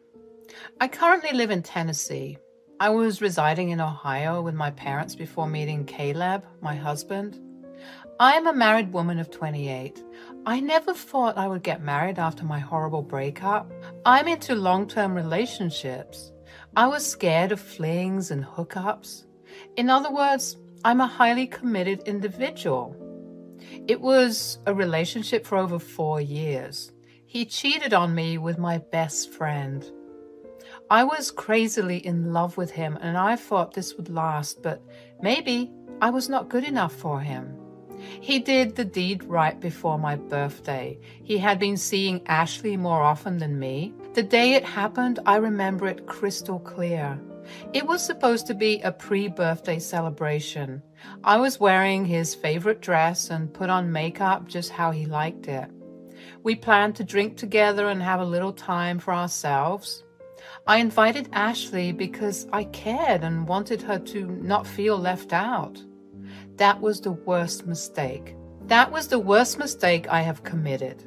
I currently live in Tennessee. I was residing in Ohio with my parents before meeting Caleb, my husband. I am a married woman of 28. I never thought I would get married after my horrible breakup. I'm into long-term relationships. I was scared of flings and hookups. In other words, I'm a highly committed individual. It was a relationship for over 4 years. He cheated on me with my best friend. I was crazily in love with him, and I thought this would last, but maybe I was not good enough for him. He did the deed right before my birthday. He had been seeing Ashley more often than me. The day it happened, I remember it crystal clear. It was supposed to be a pre-birthday celebration. I was wearing his favorite dress and put on makeup just how he liked it. We planned to drink together and have a little time for ourselves. I invited Ashley because I cared and wanted her to not feel left out. That was the worst mistake. That was the worst mistake I have committed.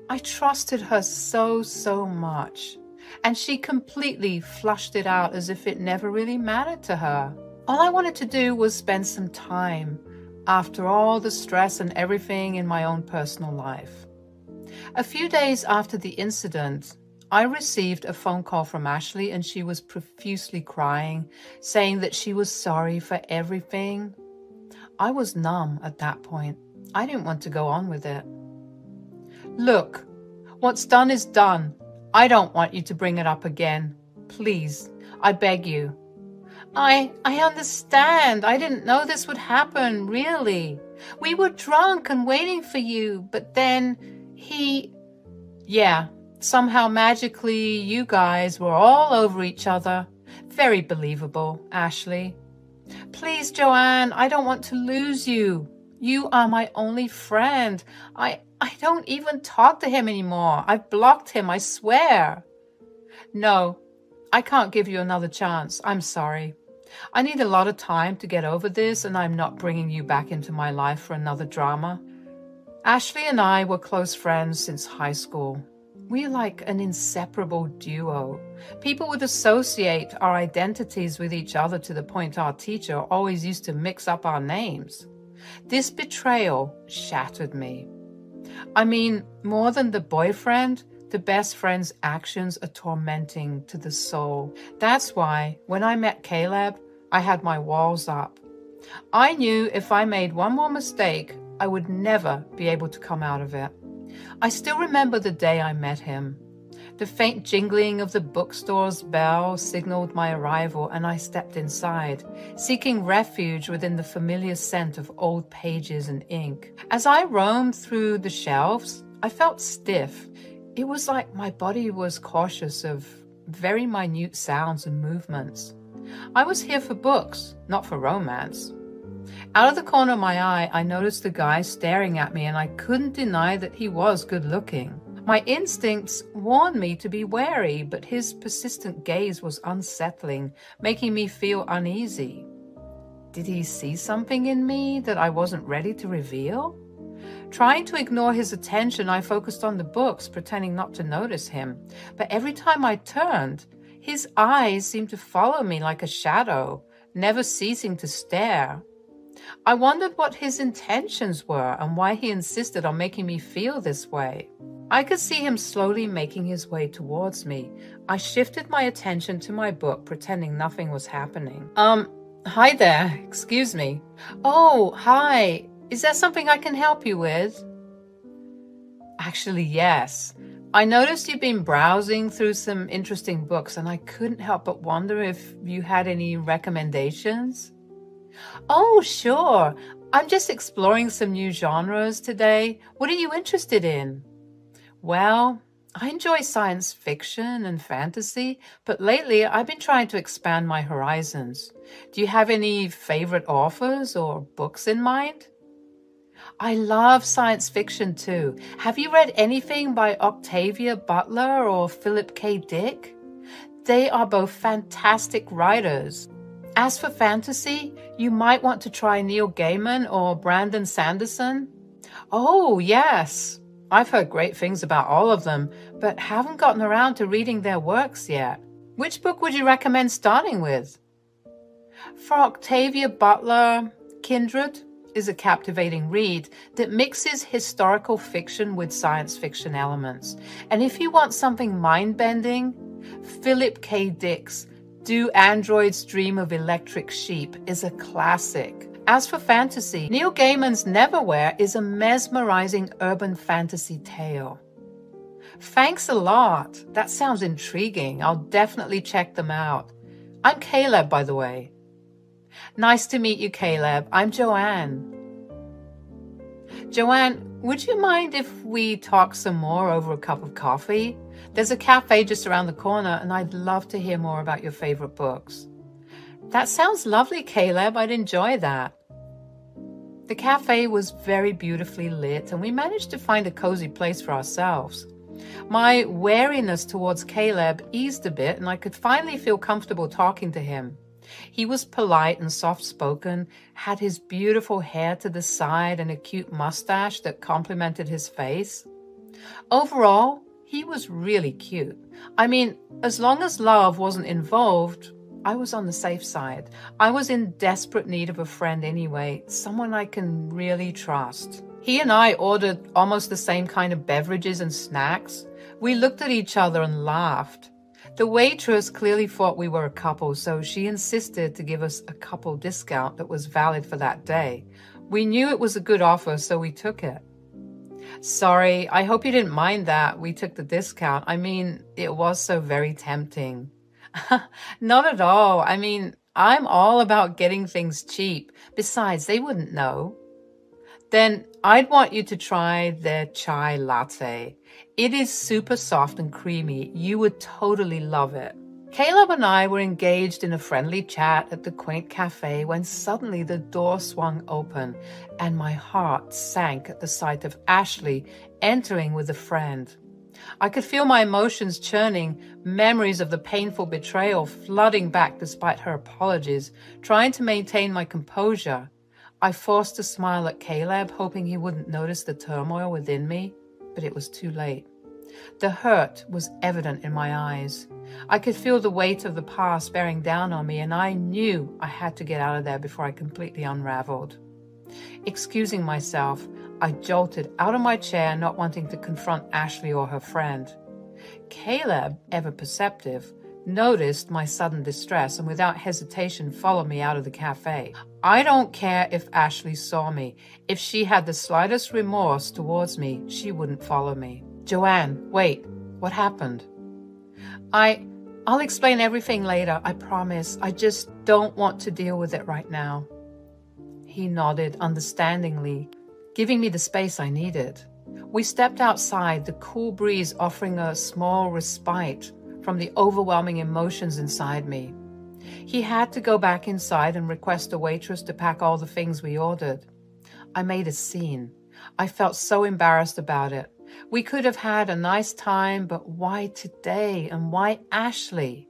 I trusted her so much, and she completely flushed it out as if it never really mattered to her. All I wanted to do was spend some time after all the stress and everything in my own personal life. A few days after the incident, I received a phone call from Ashley, and she was profusely crying, saying that she was sorry for everything. I was numb at that point. I didn't want to go on with it. "Look, what's done is done. I don't want you to bring it up again. Please, I beg you." I understand. I didn't know this would happen, really. We were drunk and waiting for you, but then Yeah, somehow magically you guys were all over each other. Very believable, Ashley. Please, Joanne, I don't want to lose you. You are my only friend. I don't even talk to him anymore. I've blocked him, I swear. No, I can't give you another chance. I'm sorry. I need a lot of time to get over this, and I'm not bringing you back into my life for another drama. Ashley and I were close friends since high school. We're like an inseparable duo. People would associate our identities with each other to the point our teacher always used to mix up our names. This betrayal shattered me. I mean, more than the boyfriend, the best friend's actions are tormenting to the soul. That's why, when I met Caleb, I had my walls up. I knew if I made one more mistake, I would never be able to come out of it. I still remember the day I met him. The faint jingling of the bookstore's bell signaled my arrival, and I stepped inside, seeking refuge within the familiar scent of old pages and ink. As I roamed through the shelves, I felt stiff. It was like my body was cautious of very minute sounds and movements. I was here for books, not for romance. Out of the corner of my eye, I noticed a guy staring at me, and I couldn't deny that he was good looking. My instincts warned me to be wary, but his persistent gaze was unsettling, making me feel uneasy. Did he see something in me that I wasn't ready to reveal? Trying to ignore his attention, I focused on the books, pretending not to notice him. But every time I turned, his eyes seemed to follow me like a shadow, never ceasing to stare. I wondered what his intentions were and why he insisted on making me feel this way. I could see him slowly making his way towards me. I shifted my attention to my book, pretending nothing was happening. Hi there. Excuse me. Oh, hi. Is there something I can help you with? Actually, yes. I noticed you've been browsing through some interesting books, and I couldn't help but wonder if you had any recommendations. Oh, sure. I'm just exploring some new genres today. What are you interested in? Well, I enjoy science fiction and fantasy, but lately I've been trying to expand my horizons. Do you have any favorite authors or books in mind? I love science fiction too. Have you read anything by Octavia Butler or Philip K. Dick? They are both fantastic writers. As for fantasy, you might want to try Neil Gaiman or Brandon Sanderson. Oh, yes. I've heard great things about all of them, but haven't gotten around to reading their works yet. Which book would you recommend starting with? For Octavia Butler, Kindred is a captivating read that mixes historical fiction with science fiction elements. And if you want something mind-bending, Philip K. Dick's Do Androids Dream of Electric Sheep is a classic. As for fantasy, Neil Gaiman's Neverwhere is a mesmerizing urban fantasy tale. Thanks a lot. That sounds intriguing. I'll definitely check them out. I'm Caleb, by the way. Nice to meet you, Caleb. I'm Joanne. Joanne, would you mind if we talk some more over a cup of coffee? There's a cafe just around the corner, and I'd love to hear more about your favorite books. That sounds lovely, Caleb. I'd enjoy that. The cafe was very beautifully lit, and we managed to find a cozy place for ourselves. My wariness towards Caleb eased a bit, and I could finally feel comfortable talking to him. He was polite and soft-spoken, had his beautiful hair to the side and a cute mustache that complemented his face. Overall, he was really cute. I mean, as long as love wasn't involved, I was on the safe side. I was in desperate need of a friend anyway, someone I can really trust. He and I ordered almost the same kind of beverages and snacks. We looked at each other and laughed. The waitress clearly thought we were a couple, so she insisted to give us a couple discount that was valid for that day. We knew it was a good offer, so we took it. Sorry, I hope you didn't mind that we took the discount. I mean, it was so very tempting. Not at all. I mean, I'm all about getting things cheap. Besides, they wouldn't know. Then I'd want you to try their chai latte. It is super soft and creamy. You would totally love it. Caleb and I were engaged in a friendly chat at the quaint cafe when suddenly the door swung open and my heart sank at the sight of Ashley entering with a friend. I could feel my emotions churning, memories of the painful betrayal flooding back despite her apologies, trying to maintain my composure. I forced a smile at Caleb, hoping he wouldn't notice the turmoil within me, but it was too late. The hurt was evident in my eyes. I could feel the weight of the past bearing down on me, and I knew I had to get out of there before I completely unraveled. Excusing myself, I jolted out of my chair, not wanting to confront Ashley or her friend. Caleb, ever perceptive, noticed my sudden distress and without hesitation followed me out of the cafe. I don't care if Ashley saw me. If she had the slightest remorse towards me, she wouldn't follow me. Joanne, wait, what happened? I'll explain everything later, I promise. I just don't want to deal with it right now. He nodded understandingly, giving me the space I needed. We stepped outside, the cool breeze offering a small respite from the overwhelming emotions inside me. He had to go back inside and request a waitress to pack all the things we ordered. I made a scene. I felt so embarrassed about it. We could have had a nice time, but why today and why Ashley?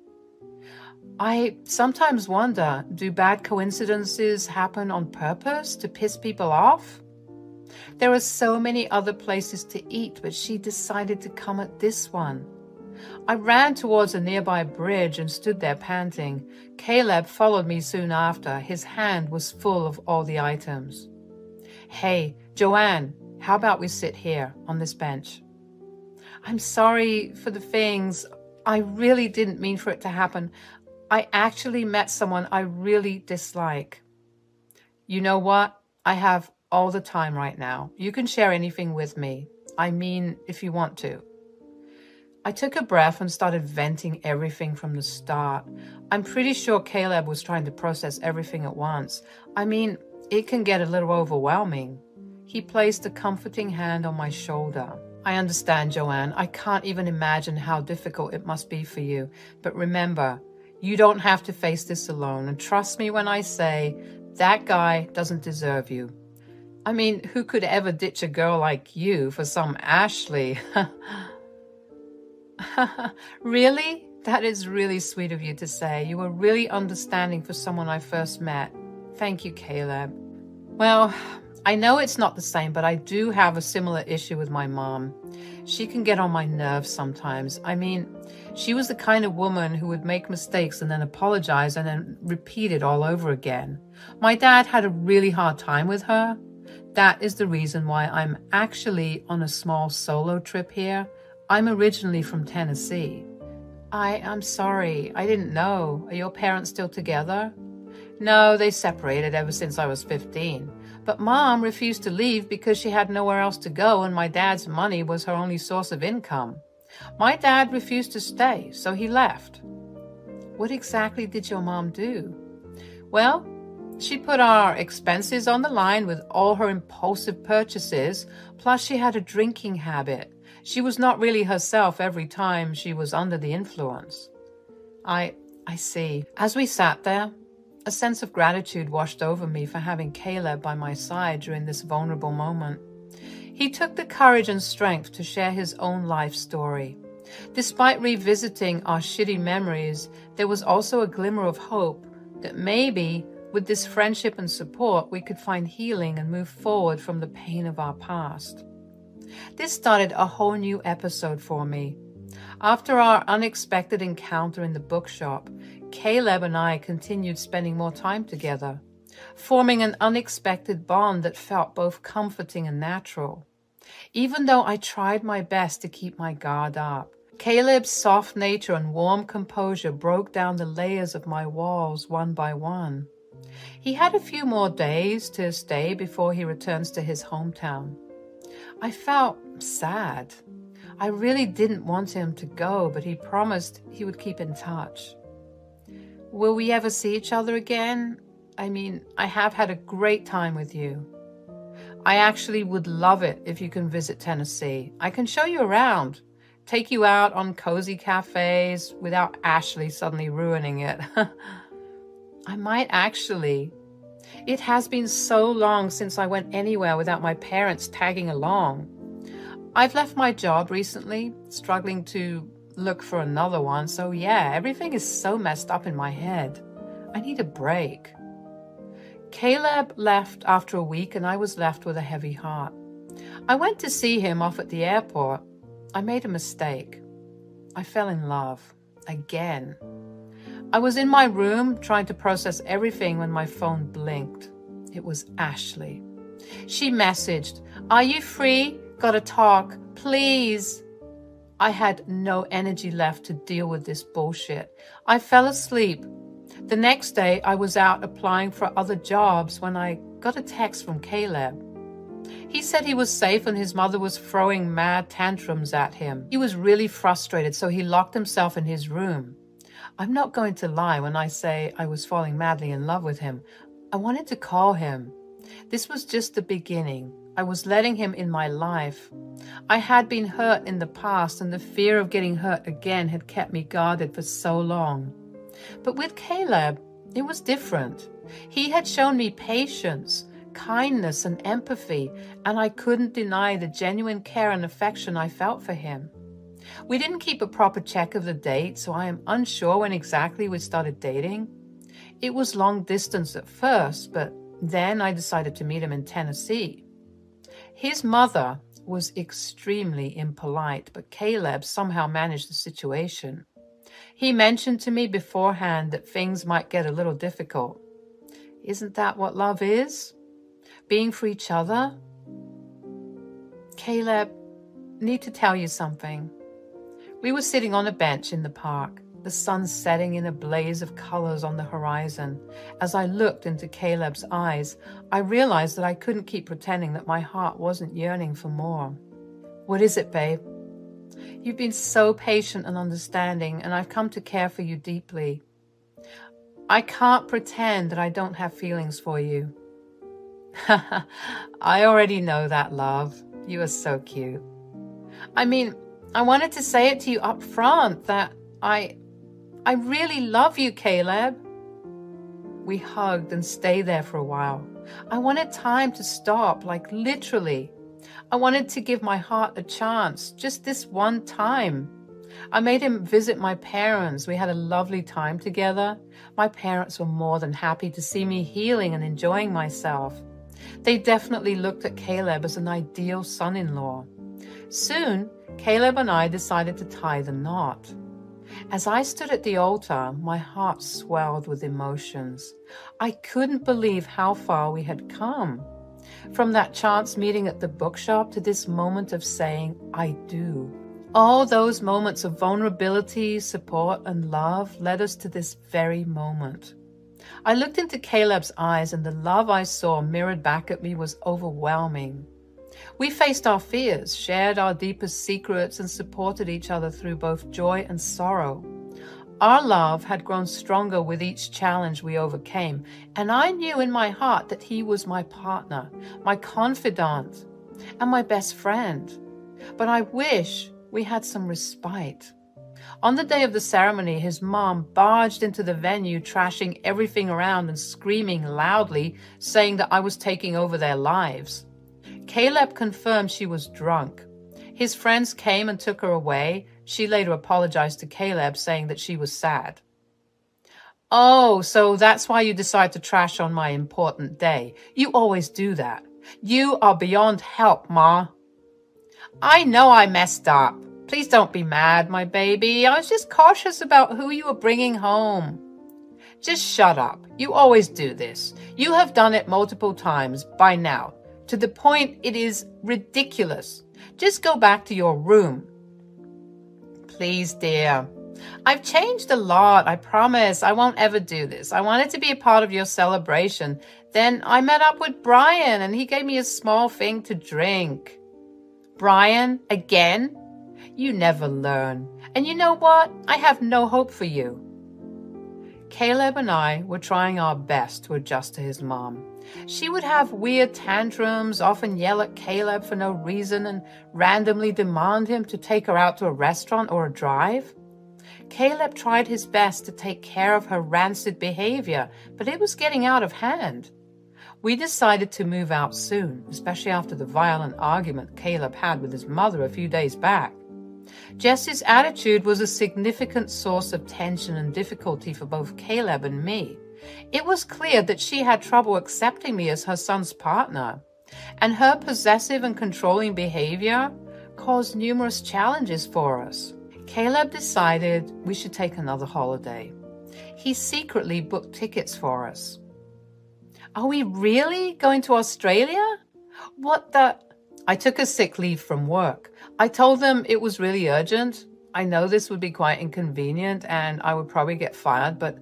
I sometimes wonder, do bad coincidences happen on purpose to piss people off? There are so many other places to eat, but she decided to come at this one. I ran towards a nearby bridge and stood there panting. Caleb followed me soon after. His hand was full of all the items. Hey, Joanne, how about we sit here on this bench? I'm sorry for the things. I really didn't mean for it to happen. I actually met someone I really dislike. You know what? I have all the time right now. You can share anything with me. I mean, if you want to. I took a breath and started venting everything from the start. I'm pretty sure Caleb was trying to process everything at once. I mean, it can get a little overwhelming. He placed a comforting hand on my shoulder. I understand, Joanne. I can't even imagine how difficult it must be for you. But remember, you don't have to face this alone. And trust me when I say, that guy doesn't deserve you. I mean, who could ever ditch a girl like you for some Ashley? Really? That is really sweet of you to say. You were really understanding for someone I first met. Thank you, Caleb. Well, I know it's not the same, but I do have a similar issue with my mom. She can get on my nerves sometimes. I mean, she was the kind of woman who would make mistakes and then apologize and then repeat it all over again. My dad had a really hard time with her. That is the reason why I'm actually on a small solo trip here. I'm originally from Tennessee. I'm sorry. I didn't know. Are your parents still together? No, they separated ever since I was 15. But Mom refused to leave because she had nowhere else to go and my dad's money was her only source of income. My dad refused to stay, so he left. What exactly did your mom do? Well, she put our expenses on the line with all her impulsive purchases, plus she had a drinking habit. She was not really herself every time she was under the influence. I see. As we sat there, a sense of gratitude washed over me for having Caleb by my side during this vulnerable moment. He took the courage and strength to share his own life story. Despite revisiting our shitty memories, there was also a glimmer of hope that maybe with this friendship and support, we could find healing and move forward from the pain of our past. This started a whole new episode for me. After our unexpected encounter in the bookshop, Caleb and I continued spending more time together, forming an unexpected bond that felt both comforting and natural. Even though I tried my best to keep my guard up, Caleb's soft nature and warm composure broke down the layers of my walls one by one. He had a few more days to stay before he returns to his hometown. I felt sad. I really didn't want him to go, but he promised he would keep in touch. Will we ever see each other again? I mean, I have had a great time with you. I actually would love it if you can visit Tennessee. I can show you around, take you out on cozy cafes without Ashley suddenly ruining it. I might actually. It has been so long since I went anywhere without my parents tagging along. I've left my job recently, struggling to look for another one, so yeah, everything is so messed up in my head. I need a break. Caleb left after a week and I was left with a heavy heart. I went to see him off at the airport. I made a mistake. I fell in love. Again. I was in my room trying to process everything when my phone blinked. It was Ashley. She messaged, "Are you free? Gotta talk, please." I had no energy left to deal with this bullshit. I fell asleep. The next day, I was out applying for other jobs when I got a text from Caleb. He said he was safe and his mother was throwing mad tantrums at him. He was really frustrated, so he locked himself in his room. I'm not going to lie when I say I was falling madly in love with him. I wanted to call him. This was just the beginning. I was letting him in my life. I had been hurt in the past, and the fear of getting hurt again had kept me guarded for so long. But with Caleb, it was different. He had shown me patience, kindness, and empathy, and I couldn't deny the genuine care and affection I felt for him. We didn't keep a proper check of the date, so I am unsure when exactly we started dating. It was long distance at first, but then I decided to meet him in Tennessee. His mother was extremely impolite, but Caleb somehow managed the situation. He mentioned to me beforehand that things might get a little difficult. Isn't that what love is? Being for each other? Caleb, need to tell you something. We were sitting on a bench in the park, the sun setting in a blaze of colors on the horizon. As I looked into Caleb's eyes, I realized that I couldn't keep pretending that my heart wasn't yearning for more. What is it, babe? You've been so patient and understanding, and I've come to care for you deeply. I can't pretend that I don't have feelings for you. I already know that, love. You are so cute. I mean, I wanted to say it to you up front that I really love you, Caleb. We hugged and stayed there for a while. I wanted time to stop, like literally. I wanted to give my heart a chance, just this one time. I made him visit my parents. We had a lovely time together. My parents were more than happy to see me healing and enjoying myself. They definitely looked at Caleb as an ideal son-in-law. Soon, Caleb and I decided to tie the knot. As I stood at the altar, my heart swelled with emotions. I couldn't believe how far we had come. From that chance meeting at the bookshop to this moment of saying, I do. All those moments of vulnerability, support, and love led us to this very moment. I looked into Caleb's eyes, and the love I saw mirrored back at me was overwhelming. We faced our fears, shared our deepest secrets, and supported each other through both joy and sorrow. Our love had grown stronger with each challenge we overcame, and I knew in my heart that he was my partner, my confidant, and my best friend. But I wish we had some respite. On the day of the ceremony, his mom barged into the venue, trashing everything around and screaming loudly, saying that I was taking over their lives. Caleb confirmed she was drunk. His friends came and took her away. She later apologized to Caleb, saying that she was sad. Oh, so that's why you decide to trash on my important day. You always do that. You are beyond help, Ma. I know I messed up. Please don't be mad, my baby. I was just cautious about who you were bringing home. Just shut up. You always do this. You have done it multiple times by now, to the point it is ridiculous. Just go back to your room. Please, dear. I've changed a lot. I promise I won't ever do this. I wanted to be a part of your celebration. Then I met up with Brian, and he gave me a small thing to drink. Brian, again? You never learn. And you know what? I have no hope for you. Caleb and I were trying our best to adjust to his mom. She would have weird tantrums, often yell at Caleb for no reason, and randomly demand him to take her out to a restaurant or a drive. Caleb tried his best to take care of her rancid behavior, but it was getting out of hand. We decided to move out soon, especially after the violent argument Caleb had with his mother a few days back. Jessie's attitude was a significant source of tension and difficulty for both Caleb and me. It was clear that she had trouble accepting me as her son's partner, and her possessive and controlling behavior caused numerous challenges for us. Caleb decided we should take another holiday. He secretly booked tickets for us. Are we really going to Australia? What the? I took a sick leave from work. I told them it was really urgent. I know this would be quite inconvenient and I would probably get fired, but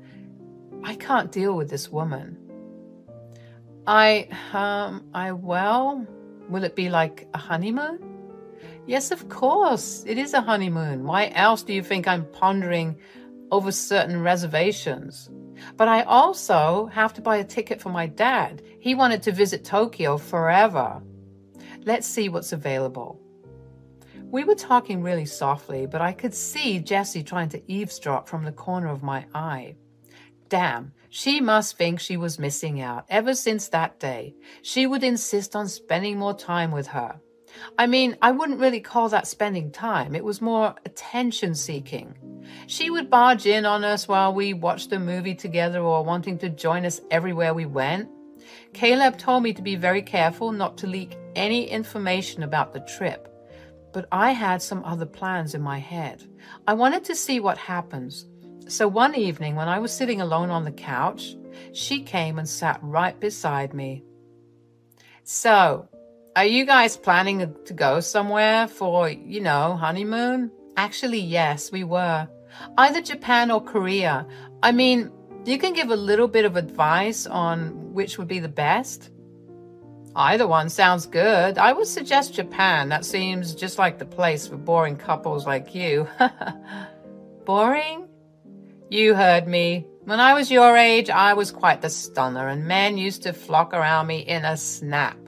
I can't deal with this woman. Well, will it be like a honeymoon? Yes, of course, it is a honeymoon. Why else do you think I'm pondering over certain reservations? But I also have to buy a ticket for my dad. He wanted to visit Tokyo forever. Let's see what's available. We were talking really softly, but I could see Jessie trying to eavesdrop from the corner of my eye. Damn, she must think she was missing out. Ever since that day, she would insist on spending more time with her. I mean, I wouldn't really call that spending time. It was more attention-seeking. She would barge in on us while we watched a movie together or wanting to join us everywhere we went. Caleb told me to be very careful not to leak any information about the trip. But I had some other plans in my head. I wanted to see what happens. So one evening when I was sitting alone on the couch, she came and sat right beside me. So, are you guys planning to go somewhere for, honeymoon? Actually, yes, we were. Either Japan or Korea. I mean, you can give a little bit of advice on which would be the best. Either one sounds good. I would suggest Japan. That seems just like the place for boring couples like you. Boring? You heard me. When I was your age, I was quite the stunner, and men used to flock around me in a snap.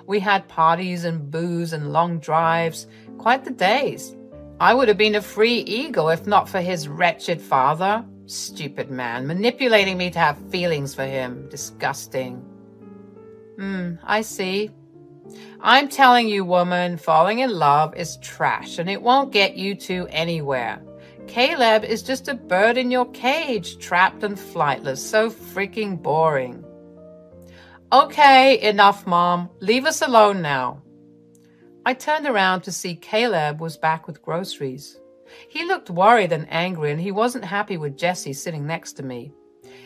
We had parties and booze and long drives. Quite the days. I would have been a free eagle if not for his wretched father. Stupid man, manipulating me to have feelings for him. Disgusting. I see. I'm telling you, woman, falling in love is trash, and it won't get you two anywhere. Caleb is just a bird in your cage, trapped and flightless. So freaking boring. Okay, enough, Mom. Leave us alone now. I turned around to see Caleb was back with groceries. He looked worried and angry, and he wasn't happy with Jessie sitting next to me.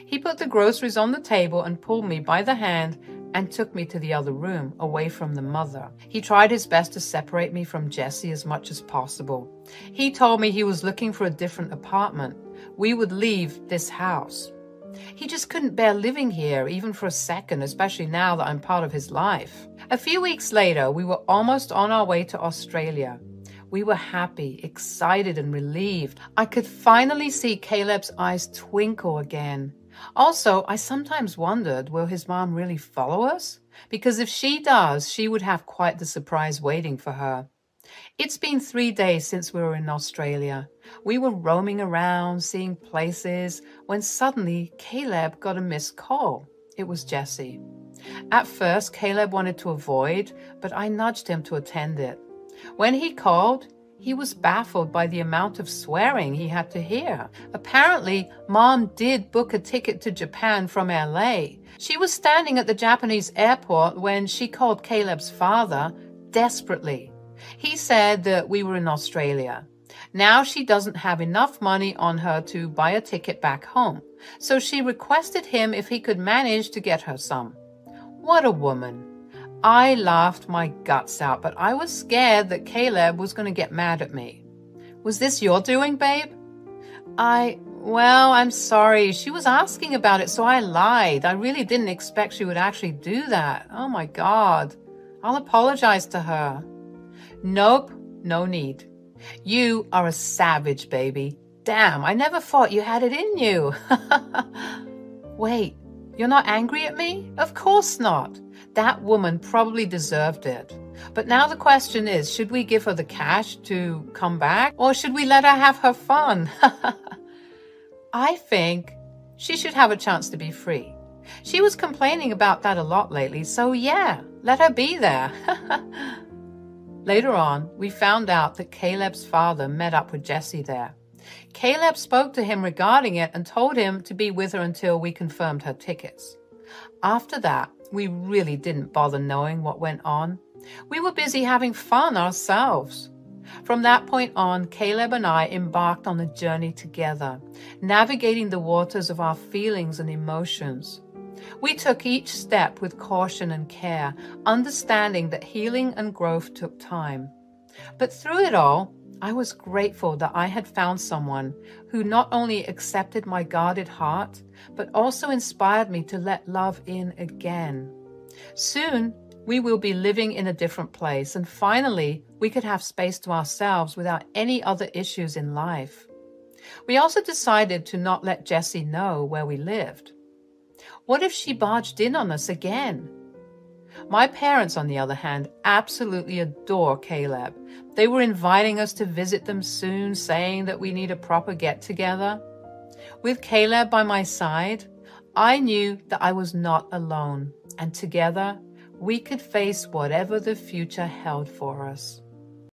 He put the groceries on the table and pulled me by the hand and took me to the other room, away from the mother. He tried his best to separate me from Jessie as much as possible. He told me he was looking for a different apartment. We would leave this house. He just couldn't bear living here, even for a second, especially now that I'm part of his life. A few weeks later, we were almost on our way to Australia. We were happy, excited, and relieved. I could finally see Caleb's eyes twinkle again. Also, I sometimes wondered, will his mom really follow us? Because if she does, she would have quite the surprise waiting for her. It's been 3 days since we were in Australia. We were roaming around, seeing places, when suddenly Caleb got a missed call. It was Jessie. At first, Caleb wanted to avoid, but I nudged him to attend it. When he called, he was baffled by the amount of swearing he had to hear. Apparently, Mom did book a ticket to Japan from LA. She was standing at the Japanese airport when she called Caleb's father desperately. He said that we were in Australia. Now she doesn't have enough money on her to buy a ticket back home, so she requested him if he could manage to get her some. What a woman. I laughed my guts out, but I was scared that Caleb was going to get mad at me. Was this your doing, babe? I'm sorry. She was asking about it, so I lied. I really didn't expect she would actually do that. Oh my God. I'll apologize to her. Nope, no need. You are a savage, baby. Damn, I never thought you had it in you. Wait, you're not angry at me? Of course not. That woman probably deserved it. But now the question is, should we give her the cash to come back, or should we let her have her fun? I think she should have a chance to be free. She was complaining about that a lot lately, so yeah, let her be there. Later on, we found out that Caleb's father met up with Jessie there. Caleb spoke to him regarding it and told him to be with her until we confirmed her tickets. After that, we really didn't bother knowing what went on. We were busy having fun ourselves. From that point on, Caleb and I embarked on a journey together, navigating the waters of our feelings and emotions. We took each step with caution and care, understanding that healing and growth took time. But through it all, I was grateful that I had found someone who not only accepted my guarded heart, but also inspired me to let love in again. Soon, we will be living in a different place, and finally, we could have space to ourselves without any other issues in life. We also decided to not let Jessie know where we lived. What if she barged in on us again? My parents, on the other hand, absolutely adore Caleb. They were inviting us to visit them soon, saying that we need a proper get-together. With Caleb by my side, I knew that I was not alone, and together, we could face whatever the future held for us.